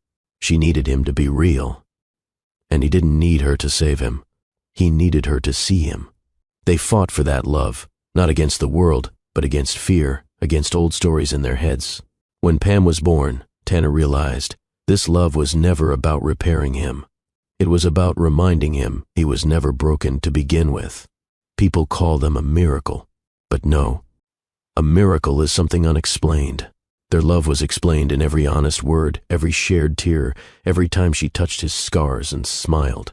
She needed him to be real. And he didn't need her to save him. He needed her to see him. They fought for that love, not against the world, but against fear, against old stories in their heads. When Pam was born, Tanner realized this love was never about repairing him. It was about reminding him he was never broken to begin with. People call them a miracle, but no. A miracle is something unexplained. Their love was explained in every honest word, every shared tear, every time she touched his scars and smiled.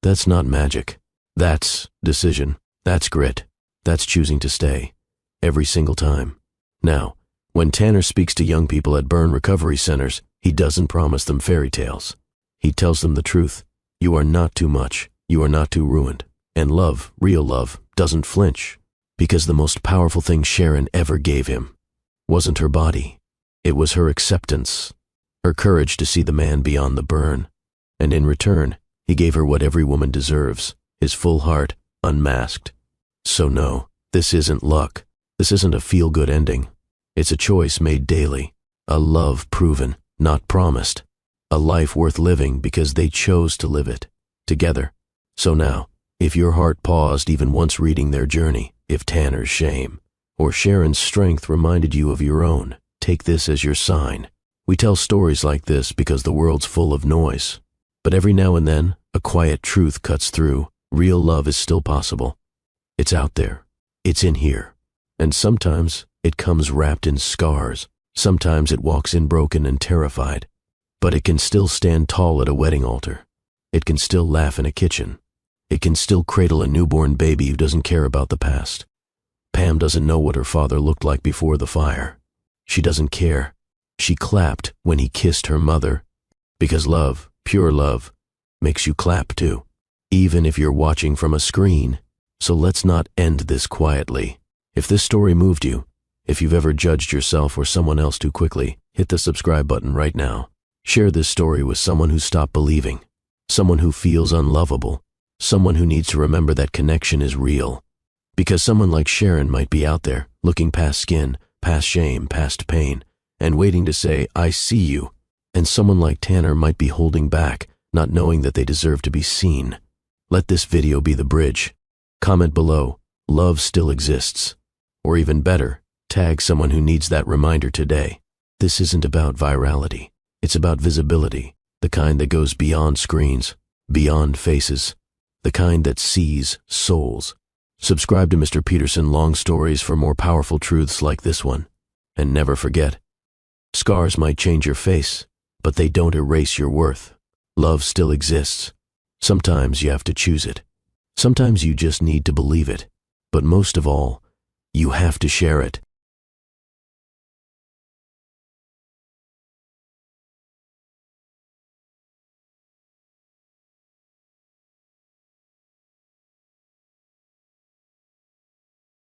That's not magic. That's decision. That's grit. That's choosing to stay. Every single time. Now, when Tanner speaks to young people at burn recovery centers, he doesn't promise them fairy tales. He tells them the truth. You are not too much. You are not too ruined. And love, real love, doesn't flinch. Because the most powerful thing Sharon ever gave him wasn't her body. It was her acceptance, her courage to see the man beyond the burn. And in return, he gave her what every woman deserves, his full heart, unmasked. So no, this isn't luck. This isn't a feel-good ending. It's a choice made daily, a love proven, not promised, a life worth living because they chose to live it, together. So now, if your heart paused even once reading their journey, if Tanner's shame or Sharon's strength reminded you of your own, take this as your sign. We tell stories like this because the world's full of noise. But every now and then, a quiet truth cuts through. Real love is still possible. It's out there. It's in here. And sometimes it comes wrapped in scars. Sometimes it walks in broken and terrified. But it can still stand tall at a wedding altar. It can still laugh in a kitchen. It can still cradle a newborn baby who doesn't care about the past. Pam doesn't know what her father looked like before the fire. She doesn't care. She clapped when he kissed her mother. Because love, pure love, makes you clap too, even if you're watching from a screen. So let's not end this quietly. If this story moved you, if you've ever judged yourself or someone else too quickly, hit the subscribe button right now. Share this story with someone who stopped believing, someone who feels unlovable, someone who needs to remember that connection is real. Because someone like Sharon might be out there, looking past skin, past shame, past pain, and waiting to say, I see you. And someone like Tanner might be holding back, not knowing that they deserve to be seen. Let this video be the bridge. Comment below, love still exists. Or even better, tag someone who needs that reminder today. This isn't about virality. It's about visibility, the kind that goes beyond screens, beyond faces, the kind that sees souls. Subscribe to Mr. Peterson Long Stories for more powerful truths like this one. And never forget, scars might change your face, but they don't erase your worth. Love still exists. Sometimes you have to choose it. Sometimes you just need to believe it. But most of all, you have to share it.